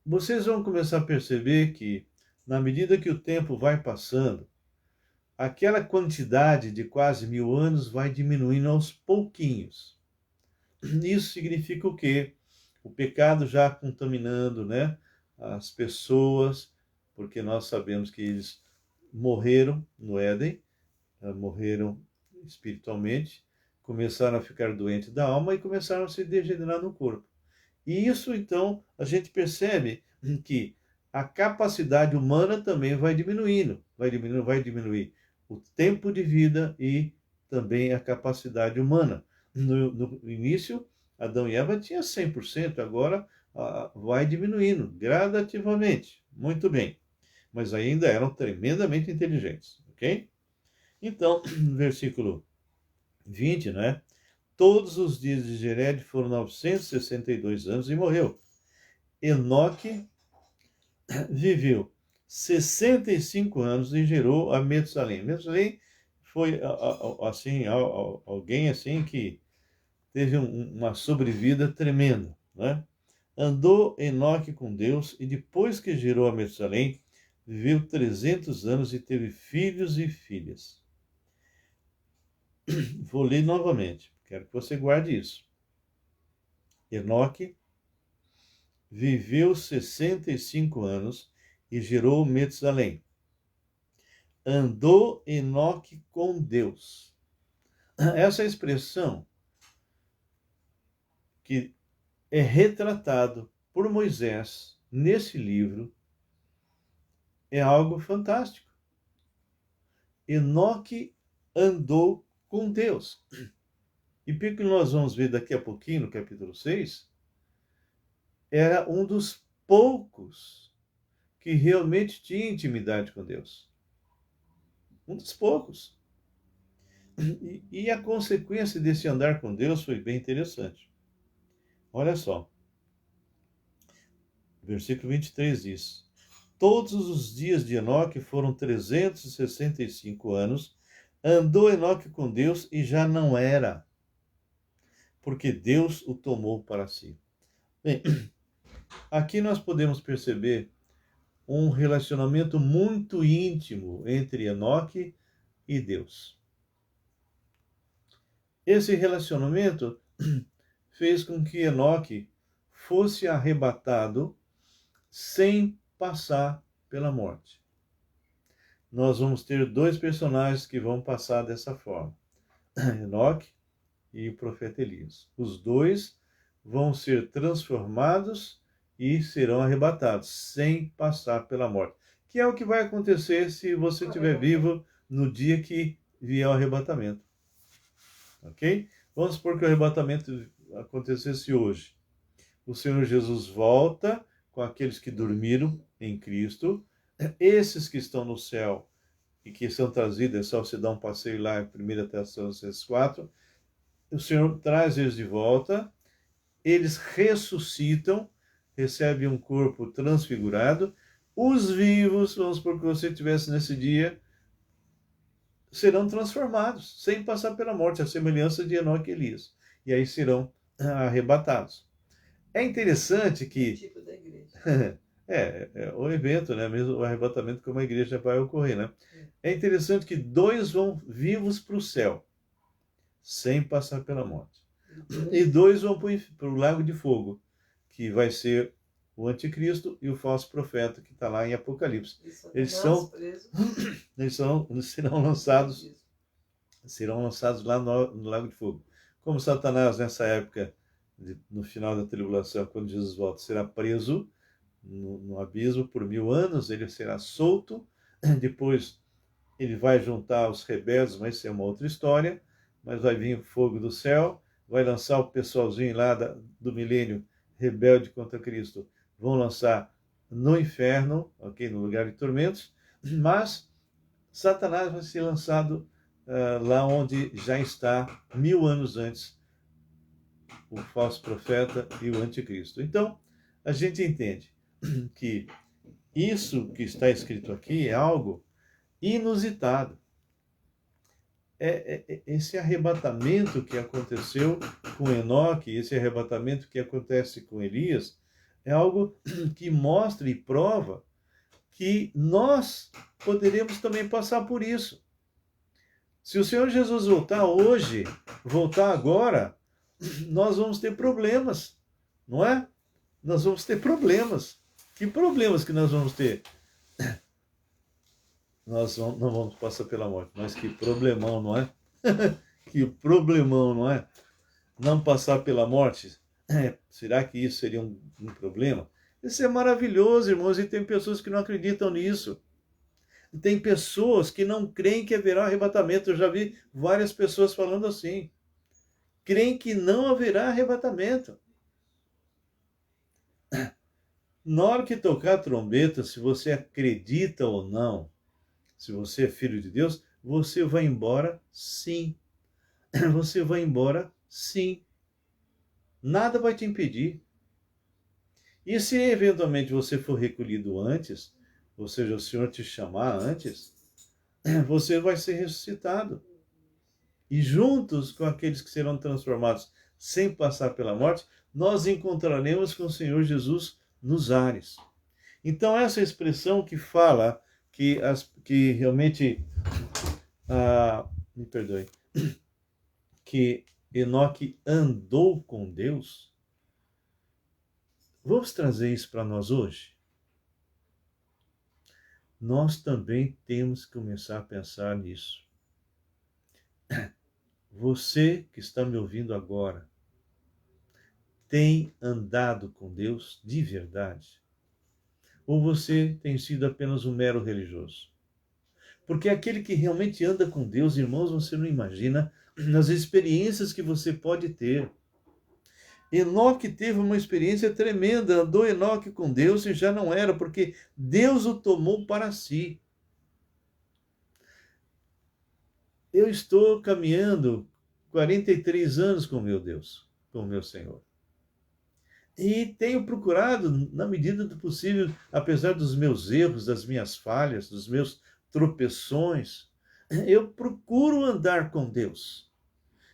Vocês vão começar a perceber que, na medida que o tempo vai passando, aquela quantidade de quase 1000 anos vai diminuindo aos pouquinhos. Isso significa o quê? O pecado já contaminando, né, as pessoas, porque nós sabemos que eles morreram no Éden, morreram espiritualmente, começaram a ficar doentes da alma e começaram a se degenerar no corpo. E isso, então, a gente percebe que a capacidade humana também vai diminuindo, vai diminuir o tempo de vida e também a capacidade humana. No início, Adão e Eva tinham 100%, agora vai diminuindo gradativamente. Muito bem. Mas ainda eram tremendamente inteligentes, ok? Então, versículo 20, né? Todos os dias de Jered foram 962 anos e morreu. Enoque viveu 65 anos e gerou a Metusalém. Metusalém foi assim, alguém assim que teve uma sobrevida tremenda, né? Andou Enoque com Deus e depois que gerou a Metusalém, viveu 300 anos e teve filhos e filhas. Vou ler novamente, quero que você guarde isso. Enoque viveu 65 anos e gerou Metusalém. Andou Enoque com Deus. Essa expressão que é retratado por Moisés nesse livro é algo fantástico. Enoque andou com Deus. E pelo que nós vamos ver daqui a pouquinho, no capítulo 6, era um dos poucos que realmente tinha intimidade com Deus. Um dos poucos. E a consequência desse andar com Deus foi bem interessante. Olha só. Versículo 23 diz: Todos os dias de Enoque foram 365 anos. Andou Enoque com Deus e já não era, porque Deus o tomou para si. Bem, aqui nós podemos perceber um relacionamento muito íntimo entre Enoque e Deus. Esse relacionamento fez com que Enoque fosse arrebatado sem passar pela morte. Nós vamos ter dois personagens que vão passar dessa forma: Enoque e o profeta Elias. Os dois vão ser transformados e serão arrebatados sem passar pela morte. Que é o que vai acontecer se você estiver vivo no dia que vier o arrebatamento. Ok? Vamos supor que o arrebatamento acontecesse hoje. O Senhor Jesus volta com aqueles que dormiram em Cristo. Esses que estão no céu e que são trazidos, é só você dar um passeio lá em 1 Tessalonicenses 4, o Senhor traz eles de volta, eles ressuscitam, recebem um corpo transfigurado. Os vivos, vamos supor que você estivesse nesse dia, serão transformados, sem passar pela morte, a semelhança de Enoque e Elias. E aí serão arrebatados. É interessante que... Tipo da igreja. é o evento, né? Mesmo o arrebatamento como a igreja vai ocorrer, né? É interessante que dois vão vivos para o céu, sem passar pela morte. E dois vão para o lago de fogo, que vai ser o anticristo e o falso profeta, que está lá em Apocalipse. Eles serão lançados lá no lago de fogo. Como Satanás, nessa época, no final da tribulação, quando Jesus volta, será preso no abismo por 1000 anos, ele será solto, depois ele vai juntar os rebeldes, mas isso é uma outra história, mas vai vir o fogo do céu, vai lançar o pessoalzinho lá do milênio rebelde contra Cristo, vão lançar no inferno, ok, no lugar de tormentos, mas Satanás vai ser lançado lá onde já está 1000 anos antes o falso profeta e o anticristo. Então, a gente entende que isso que está escrito aqui é algo inusitado. Esse arrebatamento que aconteceu com Enoque, esse arrebatamento que acontece com Elias, é algo que mostra e prova que nós poderemos também passar por isso. Se o Senhor Jesus voltar hoje, voltar agora, nós vamos ter problemas, não é? Nós vamos ter problemas. Que problemas que nós vamos ter? Nós não vamos passar pela morte, mas que problemão, não é? Que problemão, não é? Não passar pela morte, será que isso seria um problema? Isso é maravilhoso, irmãos, e tem pessoas que não acreditam nisso. Tem pessoas que não creem que haverá arrebatamento. Eu já vi várias pessoas falando assim. Creem que não haverá arrebatamento. Na hora que tocar a trombeta, se você acredita ou não, se você é filho de Deus, você vai embora sim. Você vai embora sim. Nada vai te impedir. E se eventualmente você for recolhido antes, ou seja, o Senhor te chamar antes, você vai ser ressuscitado. E juntos com aqueles que serão transformados sem passar pela morte, nós encontraremos com o Senhor Jesus nos ares. Então, essa expressão que fala que realmente, me perdoe, que Enoque andou com Deus, vamos trazer isso para nós hoje? Nós também temos que começar a pensar nisso. Você que está me ouvindo agora, tem andado com Deus de verdade? Ou você tem sido apenas um mero religioso? Porque aquele que realmente anda com Deus, irmãos, você não imagina as experiências que você pode ter. Enoque teve uma experiência tremenda, andou Enoque com Deus e já não era, porque Deus o tomou para si. Eu estou caminhando 43 anos com meu Deus, com o meu Senhor. E tenho procurado, na medida do possível, apesar dos meus erros, das minhas falhas, dos meus tropeções, eu procuro andar com Deus.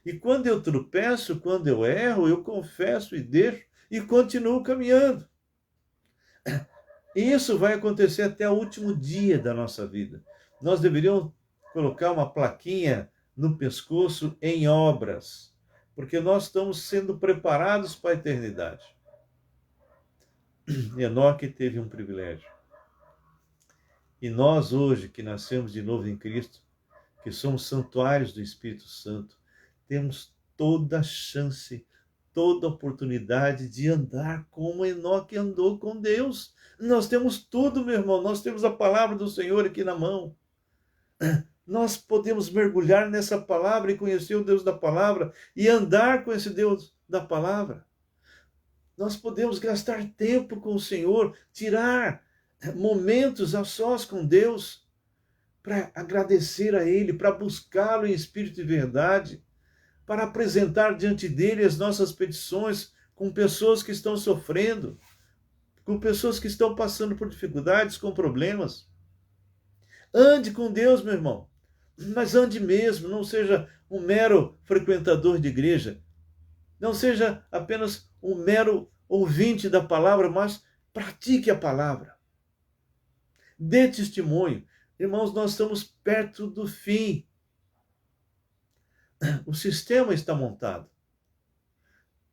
E quando eu tropeço, quando eu erro, eu confesso e deixo e continuo caminhando. Isso vai acontecer até o último dia da nossa vida. Nós deveríamos colocar uma plaquinha no pescoço em obras, porque nós estamos sendo preparados para a eternidade. Enoque teve um privilégio. E nós hoje, que nascemos de novo em Cristo, que somos santuários do Espírito Santo, temos toda a chance, toda a oportunidade de andar como Enoque andou com Deus. Nós temos tudo, meu irmão, nós temos a palavra do Senhor aqui na mão. Nós podemos mergulhar nessa palavra e conhecer o Deus da palavra e andar com esse Deus da palavra. Nós podemos gastar tempo com o Senhor, tirar momentos a sós com Deus, para agradecer a Ele, para buscá-lo em espírito e verdade, para apresentar diante dele as nossas petições com pessoas que estão sofrendo, com pessoas que estão passando por dificuldades, com problemas. Ande com Deus, meu irmão, mas ande mesmo, não seja um mero frequentador de igreja, não seja apenas um mero ouvinte da palavra, mas pratique a palavra. Dê testemunho. Irmãos, nós estamos perto do fim. O sistema está montado.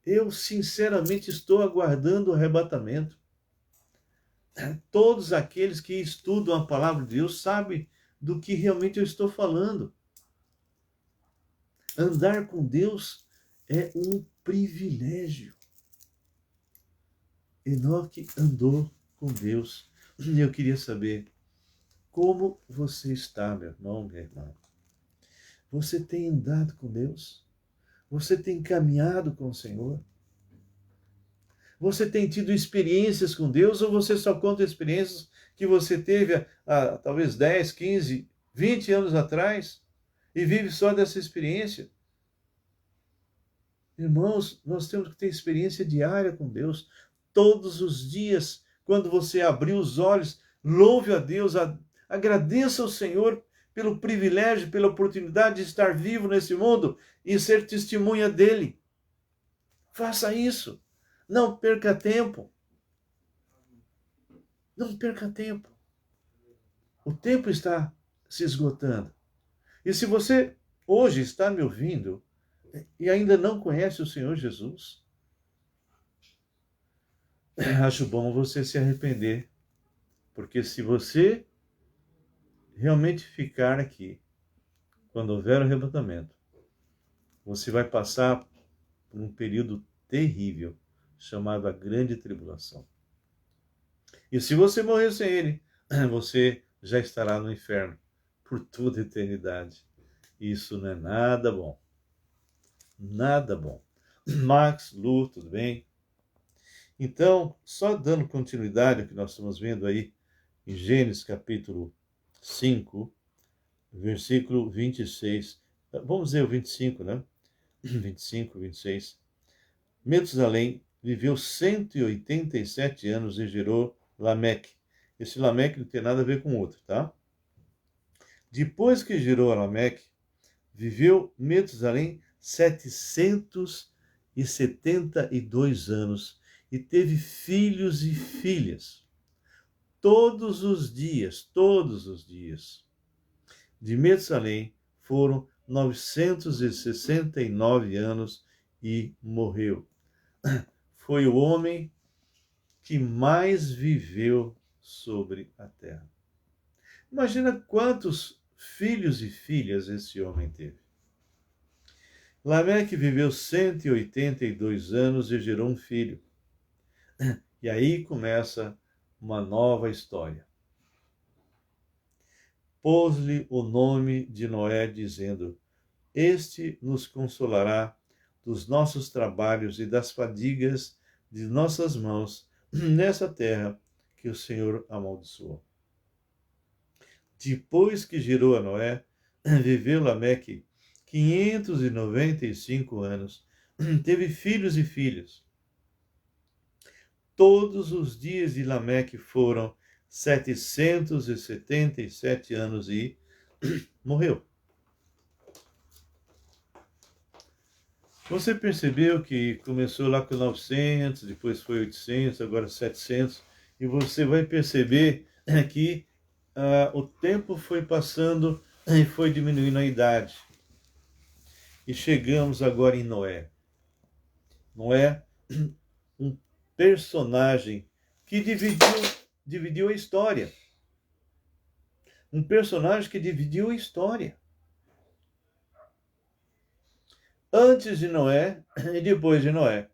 Eu, sinceramente, estou aguardando o arrebatamento. Todos aqueles que estudam a palavra de Deus sabem do que realmente eu estou falando. Andar com Deus é um privilégio. Enoque andou com Deus. Eu queria saber Como você está, meu irmão, minha irmã? Você tem andado com Deus? Você tem caminhado com o Senhor? Você tem tido experiências com Deus ou você só conta experiências que você teve há talvez 10, 15, 20 anos atrás e vive só dessa experiência? Irmãos, nós temos que ter experiência diária com Deus. Todos os dias, quando você abrir os olhos, louve a Deus, agradeça ao Senhor pelo privilégio, pela oportunidade de estar vivo nesse mundo e ser testemunha dele. Faça isso. Não perca tempo. Não perca tempo. O tempo está se esgotando. E se você hoje está me ouvindo e ainda não conhece o Senhor Jesus, acho bom você se arrepender. Porque se você realmente ficar aqui, quando houver o arrebatamento, você vai passar por um período terrível, chamado a Grande Tribulação. E se você morrer sem ele, você já estará no inferno por toda a eternidade. Isso não é nada bom. Nada bom. Max, Lu, tudo bem? Então, só dando continuidade ao que nós estamos vendo aí em Gênesis capítulo 5, versículo 26. Vamos dizer o 25, né? 25, 26. Metusalém viveu 187 anos e gerou Lameque. Esse Lameque não tem nada a ver com outro, tá? Depois que gerou Lameque, viveu Metusalém 772 anos e teve filhos e filhas. Todos os dias de Metusalém foram 969 anos e morreu. Foi o homem que mais viveu sobre a terra. Imagina quantos filhos e filhas esse homem teve. Lameque viveu 182 anos e gerou um filho. E aí começa uma nova história. Pôs-lhe o nome de Noé, dizendo: Este nos consolará dos nossos trabalhos e das fadigas de nossas mãos nessa terra que o Senhor amaldiçoou. Depois que gerou a Noé, viveu Lameque 595 anos, teve filhos e filhas. Todos os dias de Lameque foram 777 anos e morreu. Você percebeu que começou lá com 900, depois foi 800, agora 700, e você vai perceber que o tempo foi passando e foi diminuindo a idade. E chegamos agora em Noé. Noé, um personagem que dividiu a história. Um personagem que dividiu a história. Antes de Noé e depois de Noé.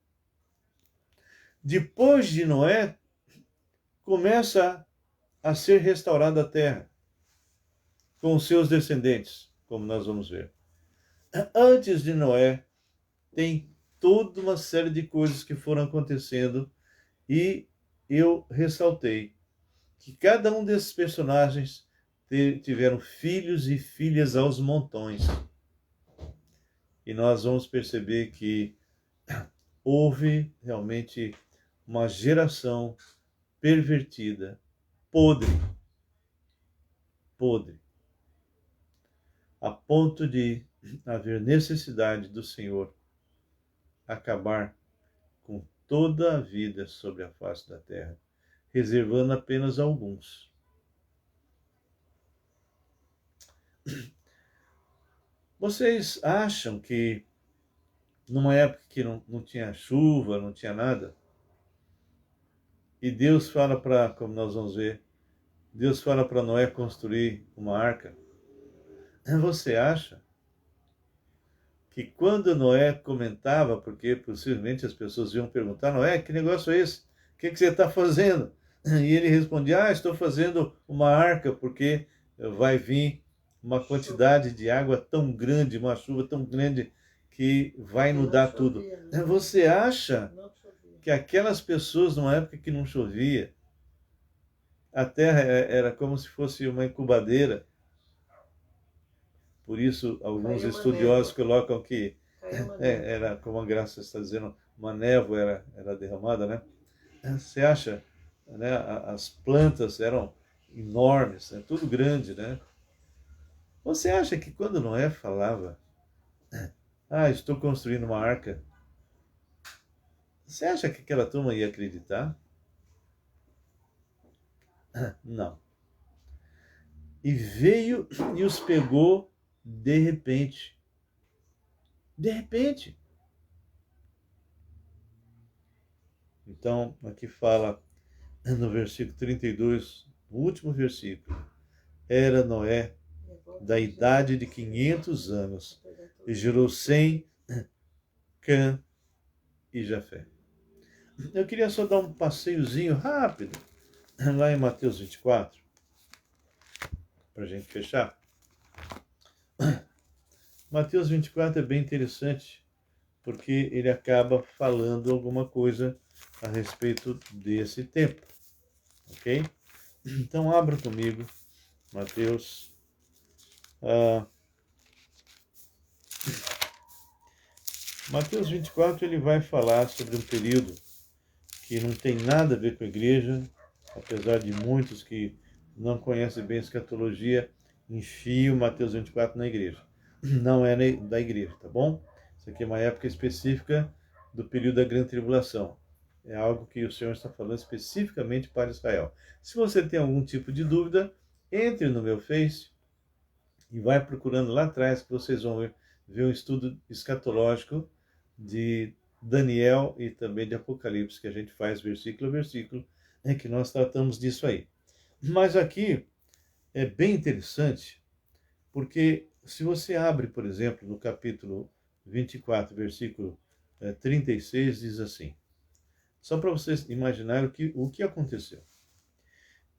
Depois de Noé, começa a ser restaurada a terra com os seus descendentes, como nós vamos ver. Antes de Noé, tem toda uma série de coisas que foram acontecendo e eu ressaltei que cada um desses personagens tiveram filhos e filhas aos montões. E nós vamos perceber que houve realmente uma geração pervertida, podre, a ponto de haver necessidade do Senhor acabar com toda a vida sobre a face da terra, reservando apenas alguns. Vocês acham que numa época que não tinha chuva, não tinha nada, e Deus fala como nós vamos ver, Deus fala para Noé construir uma arca, você acha que quando Noé comentava, porque possivelmente as pessoas iam perguntar: Noé, que negócio é esse? O que você está fazendo? E ele respondia, estou fazendo uma arca porque vai vir uma quantidade de água tão grande, uma chuva tão grande que vai inundar tudo. Você acha que aquelas pessoas, numa época que não chovia, a terra era como se fosse uma incubadeira? Por isso, alguns estudiosos colocam que era, como a Graça está dizendo, uma névoa era derramada, né? Você acha, né? As plantas eram enormes, né? Tudo grande, né? Você acha que quando Noé falava, estou construindo uma arca, você acha que aquela turma ia acreditar? Não. E veio e os pegou de repente. De repente. Então, aqui fala no versículo 32, no último versículo, era Noé da idade de 500 anos e gerou Sem, Cã e Jafé. Eu queria só dar um passeiozinho rápido lá em Mateus 24, para a gente fechar. Mateus 24 é bem interessante, porque ele acaba falando alguma coisa a respeito desse tempo, ok? Então abra comigo Mateus Mateus 24, ele vai falar sobre um período que não tem nada a ver com a igreja, apesar de muitos que não conhecem bem a escatologia, enfiam Mateus 24 na igreja. Não é da igreja, tá bom? Isso aqui é uma época específica do período da grande tribulação. É algo que o Senhor está falando especificamente para Israel. Se você tem algum tipo de dúvida, entre no meu Face e vai procurando lá atrás, que vocês vão ver um estudo escatológico de Daniel e também de Apocalipse, que a gente faz versículo a versículo, que nós tratamos disso aí. Mas aqui é bem interessante, porque se você abre, por exemplo, no capítulo 24, versículo 36, diz assim, só para vocês imaginarem o que aconteceu.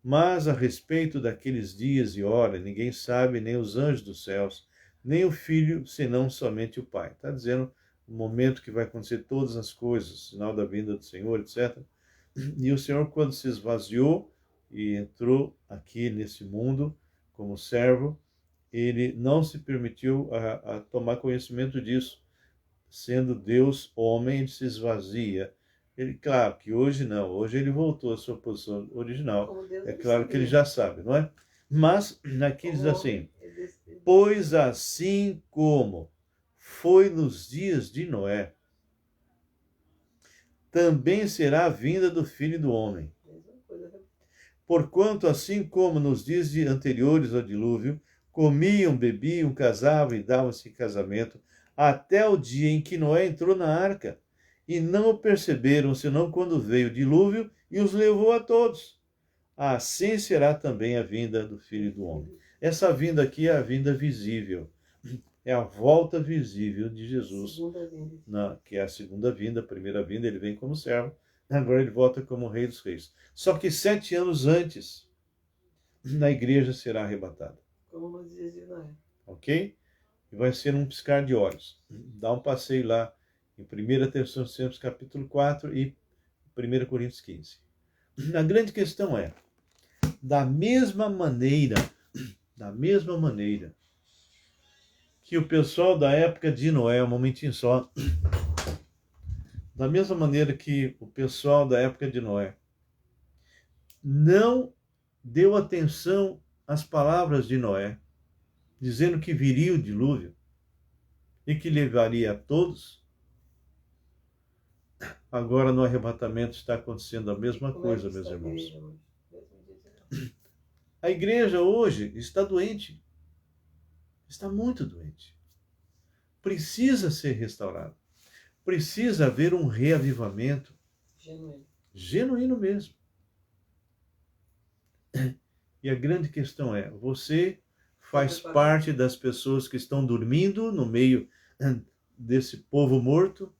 Mas a respeito daqueles dias e horas, ninguém sabe, nem os anjos dos céus, nem o Filho, senão somente o Pai. Está dizendo o momento que vai acontecer todas as coisas, sinal da vinda do Senhor, etc. E o Senhor, quando se esvaziou e entrou aqui nesse mundo como servo, ele não se permitiu a tomar conhecimento disso. Sendo Deus homem, ele se esvazia. Ele, claro que hoje não, hoje ele voltou à sua posição original. É claro que ele já sabe, não é? Mas aqui diz assim, pois assim como foi nos dias de Noé, também será a vinda do Filho do Homem. Porquanto, assim como nos dias anteriores ao dilúvio, comiam, bebiam, casavam e davam-se em casamento, até o dia em que Noé entrou na arca, e não o perceberam, senão quando veio o dilúvio e os levou a todos. Assim será também a vinda do Filho do Homem. Essa vinda aqui é a vinda visível. É a volta visível de Jesus, que é a segunda vinda. A primeira vinda ele vem como servo, agora ele volta como Rei dos Reis. Só que 7 anos antes, na igreja será arrebatada. Como nos dias de Noé. Ok? E vai ser um piscar de olhos. Dá um passeio lá em 1 Tessalonicenses capítulo 4 e 1 Coríntios 15. A grande questão é, da mesma maneira que o pessoal da época de Noé, um momentinho só, da mesma maneira que o pessoal da época de Noé não deu atenção às palavras de Noé, dizendo que viria o dilúvio e que levaria a todos, agora no arrebatamento está acontecendo a mesma coisa, meus irmãos. A igreja hoje está doente, está muito doente. Precisa ser restaurada. Precisa haver um reavivamento genuíno mesmo. E a grande questão é, você faz parte das pessoas que estão dormindo no meio desse povo morto,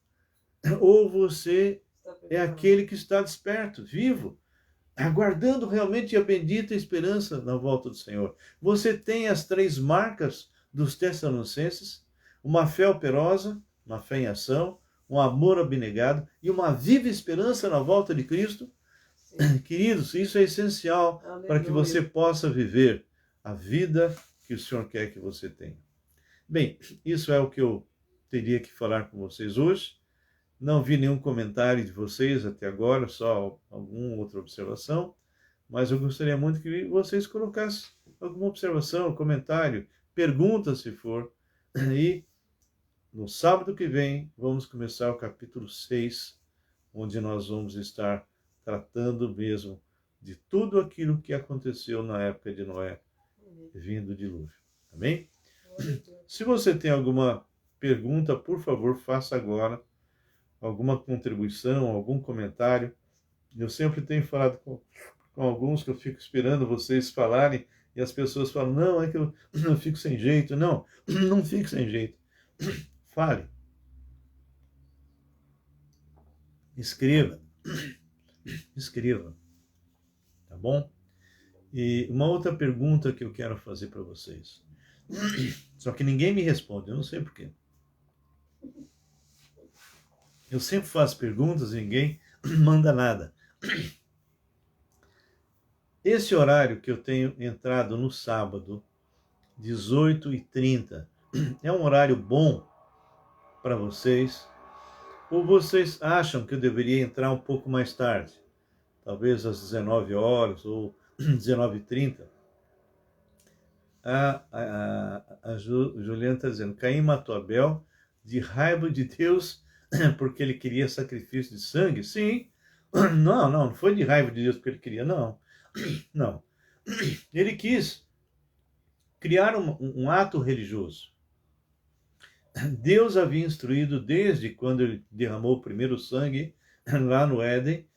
ou você é aquele que está desperto, vivo, aguardando realmente a bendita esperança na volta do Senhor. Você tem as 3 marcas dos Tessalonicenses: uma fé operosa, uma fé em ação, um amor abnegado e uma viva esperança na volta de Cristo. Sim. Queridos, isso é essencial. Aleluia. Para que você possa viver a vida que o Senhor quer que você tenha. Bem, isso é o que eu teria que falar com vocês hoje. Não vi nenhum comentário de vocês até agora, só alguma outra observação, mas eu gostaria muito que vocês colocassem alguma observação, comentário, pergunta se for. E no sábado que vem vamos começar o capítulo 6, onde nós vamos estar tratando mesmo de tudo aquilo que aconteceu na época de Noé, vindo o dilúvio. Amém? Se você tem alguma pergunta, por favor, faça agora. Alguma contribuição, algum comentário. Eu sempre tenho falado com alguns que eu fico esperando vocês falarem e as pessoas falam, não, é que eu fico sem jeito. Não, não fique sem jeito. Fale. Escreva. Escreva. Tá bom? E uma outra pergunta que eu quero fazer para vocês. Só que ninguém me responde, eu não sei porquê. Eu sempre faço perguntas e ninguém manda nada. Esse horário que eu tenho entrado no sábado, 18h30, é um horário bom para vocês? Ou vocês acham que eu deveria entrar um pouco mais tarde? Talvez às 19 horas ou 19h30? A Juliana está dizendo, Caim matou Abel de raiva de Deus porque ele queria sacrifício de sangue? Sim. Não foi de raiva de Deus porque ele queria, não. Não. Ele quis criar um ato religioso. Deus havia instruído desde quando ele derramou o primeiro sangue lá no Éden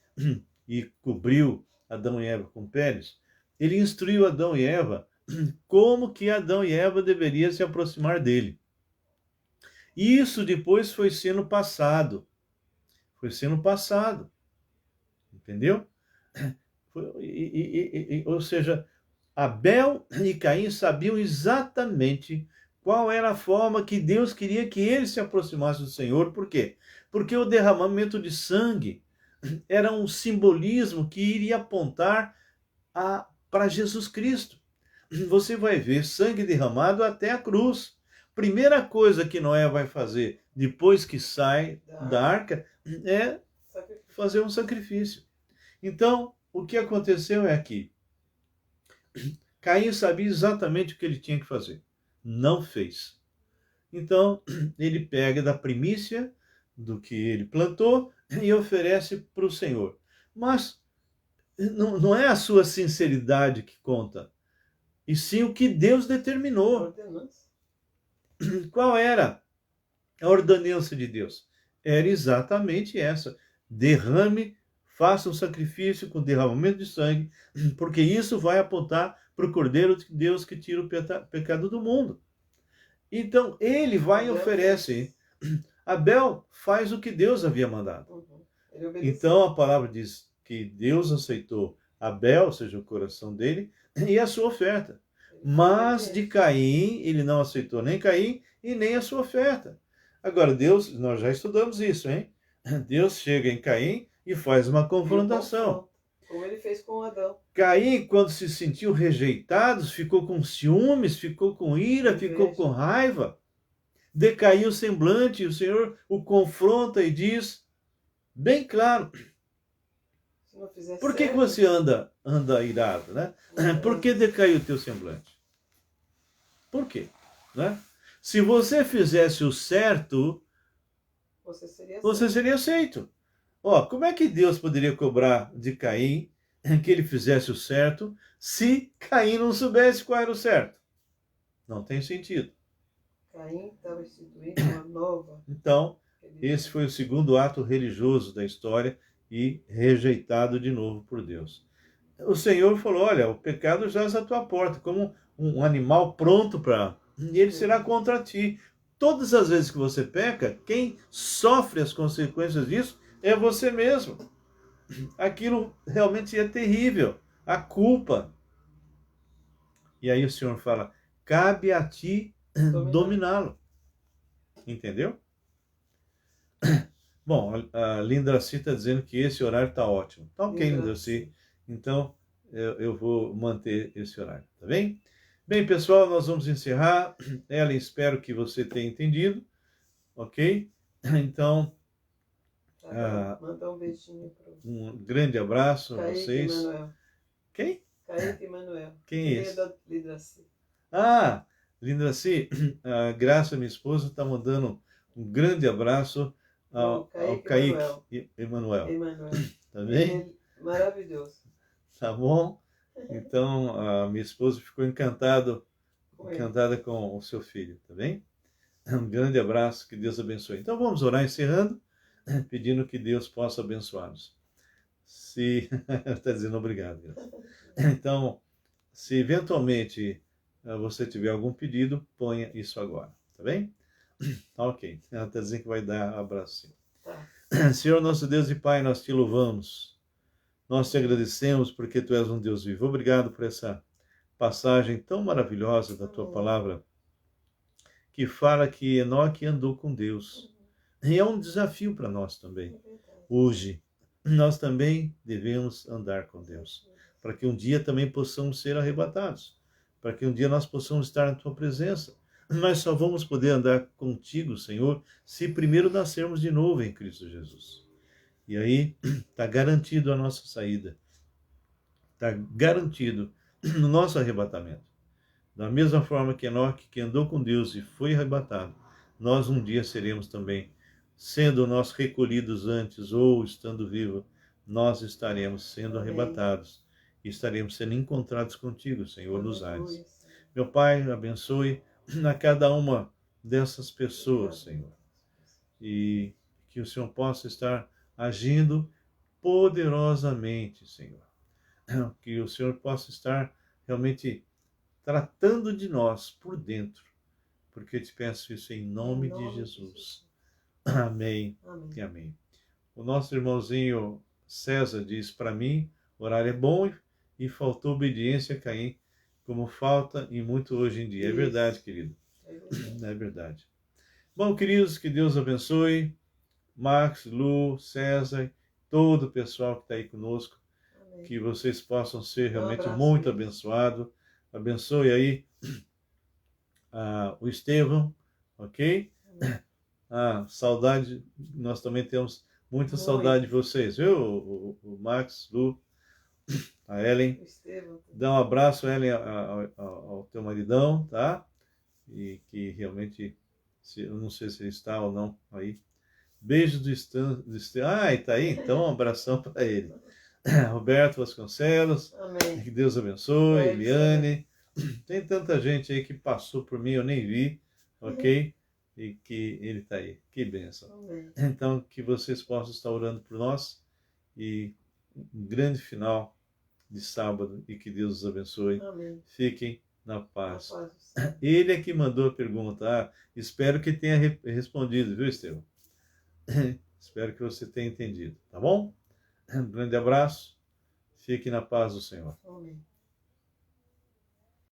e cobriu Adão e Eva com peles. Ele instruiu Adão e Eva como que Adão e Eva deveriam se aproximar dele. Isso depois foi sendo passado. Foi sendo passado. Entendeu? Ou seja, Abel e Caim sabiam exatamente qual era a forma que Deus queria que eles se aproximassem do Senhor. Por quê? Porque o derramamento de sangue era um simbolismo que iria apontar para Jesus Cristo. Você vai ver sangue derramado até a cruz. Primeira coisa que Noé vai fazer depois que sai da arca é fazer um sacrifício. Então, o que aconteceu é que Caim sabia exatamente o que ele tinha que fazer. Não fez. Então, ele pega da primícia do que ele plantou e oferece para o Senhor. Mas não é a sua sinceridade que conta, e sim o que Deus determinou. Qual era a ordenança de Deus? Era exatamente essa. Derrame, faça um sacrifício com derramamento de sangue, porque isso vai apontar para o Cordeiro de Deus que tira o pecado do mundo. Então, ele vai e oferece. Abel faz o que Deus havia mandado. Então, a palavra diz que Deus aceitou Abel, ou seja, o coração dele, e a sua oferta. Mas de Caim, ele não aceitou nem Caim e nem a sua oferta. Agora, Deus, nós já estudamos isso, hein? Deus chega em Caim e faz uma confrontação. Como ele fez com Adão. Caim, quando se sentiu rejeitado, ficou com ciúmes, ficou com ira, ficou com raiva. Decaiu o semblante, e o Senhor o confronta e diz, bem claro, por que você anda irado, né? Por que decaiu o teu semblante? Por quê? Né? Se você fizesse o certo, você seria aceito. Como é que Deus poderia cobrar de Caim que ele fizesse o certo se Caim não soubesse qual era o certo? Não tem sentido. Caim estava instituindo uma nova. Então, esse foi o segundo ato religioso da história e rejeitado de novo por Deus. O Senhor falou, olha, o pecado jaz à tua porta, como um animal pronto para... E ele será contra ti. Todas as vezes que você peca, quem sofre as consequências disso é você mesmo. aquilo realmente é terrível, a culpa. E aí o Senhor fala, cabe a ti dominá-lo. Entendeu? Bom, a Lindraci está dizendo que esse horário está ótimo. Tá ok, Lindraci. Então, eu vou manter esse horário, tá bem? Bem, pessoal, nós vamos encerrar. Ellen, espero que você tenha entendido, ok? Então, manda um beijinho para um grande abraço a vocês. Emanuel. Quem? Kaique Emanuel. Quem é esse? Da Lindraci. Ah, Lindraci, a Graça, minha esposa, está mandando um grande abraço ao Kaique Emanuel. Tá bem? Maravilhoso. Tá bom? Então, a minha esposa ficou encantada com o seu filho, tá bem? Um grande abraço, que Deus abençoe. Então, vamos orar encerrando, pedindo que Deus possa abençoá-los. Se... Está dizendo obrigado, Graça. Então, se eventualmente você tiver algum pedido, ponha isso agora, tá bem? Tá ok. Ela está dizendo que vai dar abraço. Tá. Senhor nosso Deus e Pai, nós te louvamos. Nós te agradecemos porque tu és um Deus vivo. Obrigado por essa passagem tão maravilhosa da tua palavra, que fala que Enoque andou com Deus. E é um desafio para nós também. Hoje, nós também devemos andar com Deus, para que um dia também possamos ser arrebatados, para que um dia nós possamos estar na tua presença. Nós só vamos poder andar contigo, Senhor, se primeiro nascermos de novo em Cristo Jesus. E aí está garantido a nossa saída. Está garantido no nosso arrebatamento. Da mesma forma que Enoque, que andou com Deus e foi arrebatado, nós um dia seremos também, sendo nós recolhidos antes ou estando vivos, nós estaremos sendo arrebatados e estaremos sendo encontrados contigo, Senhor, nos ares. Meu Pai, abençoe a cada uma dessas pessoas, Senhor, e que o Senhor possa estar agindo poderosamente, Senhor. Que o Senhor possa estar realmente tratando de nós por dentro, porque eu te peço isso em nome de Jesus. Amém e amém. O nosso irmãozinho César diz, para mim, o horário é bom e faltou obediência a Caim, como falta e muito hoje em dia. Isso. É verdade, querido. É verdade. Bom, queridos, que Deus abençoe. Max, Lu, César, todo o pessoal que está aí conosco, amém. Que vocês possam ser realmente muito abençoados. Abençoe aí o Estevão, ok? Saudade, nós também temos muita saudade de vocês, viu? O Max, Lu, a Ellen. Dá um abraço, Ellen, ao teu maridão, tá? E que realmente, eu não sei se ele está ou não aí. Beijo do Stan. Está aí? Então um abração para ele. Roberto Vasconcelos, amém. Que Deus abençoe, Eliane. Tem tanta gente aí que passou por mim, eu nem vi, ok? E que ele está aí. Que bênção. Amém. Então, que vocês possam estar orando por nós e um grande final de sábado e que Deus os abençoe. Amém. Fiquem na paz. Ele é que mandou a pergunta. Espero que tenha respondido, viu, Estevão? Espero que você tenha entendido, tá bom? Um grande abraço. Fique na paz do Senhor. Amém.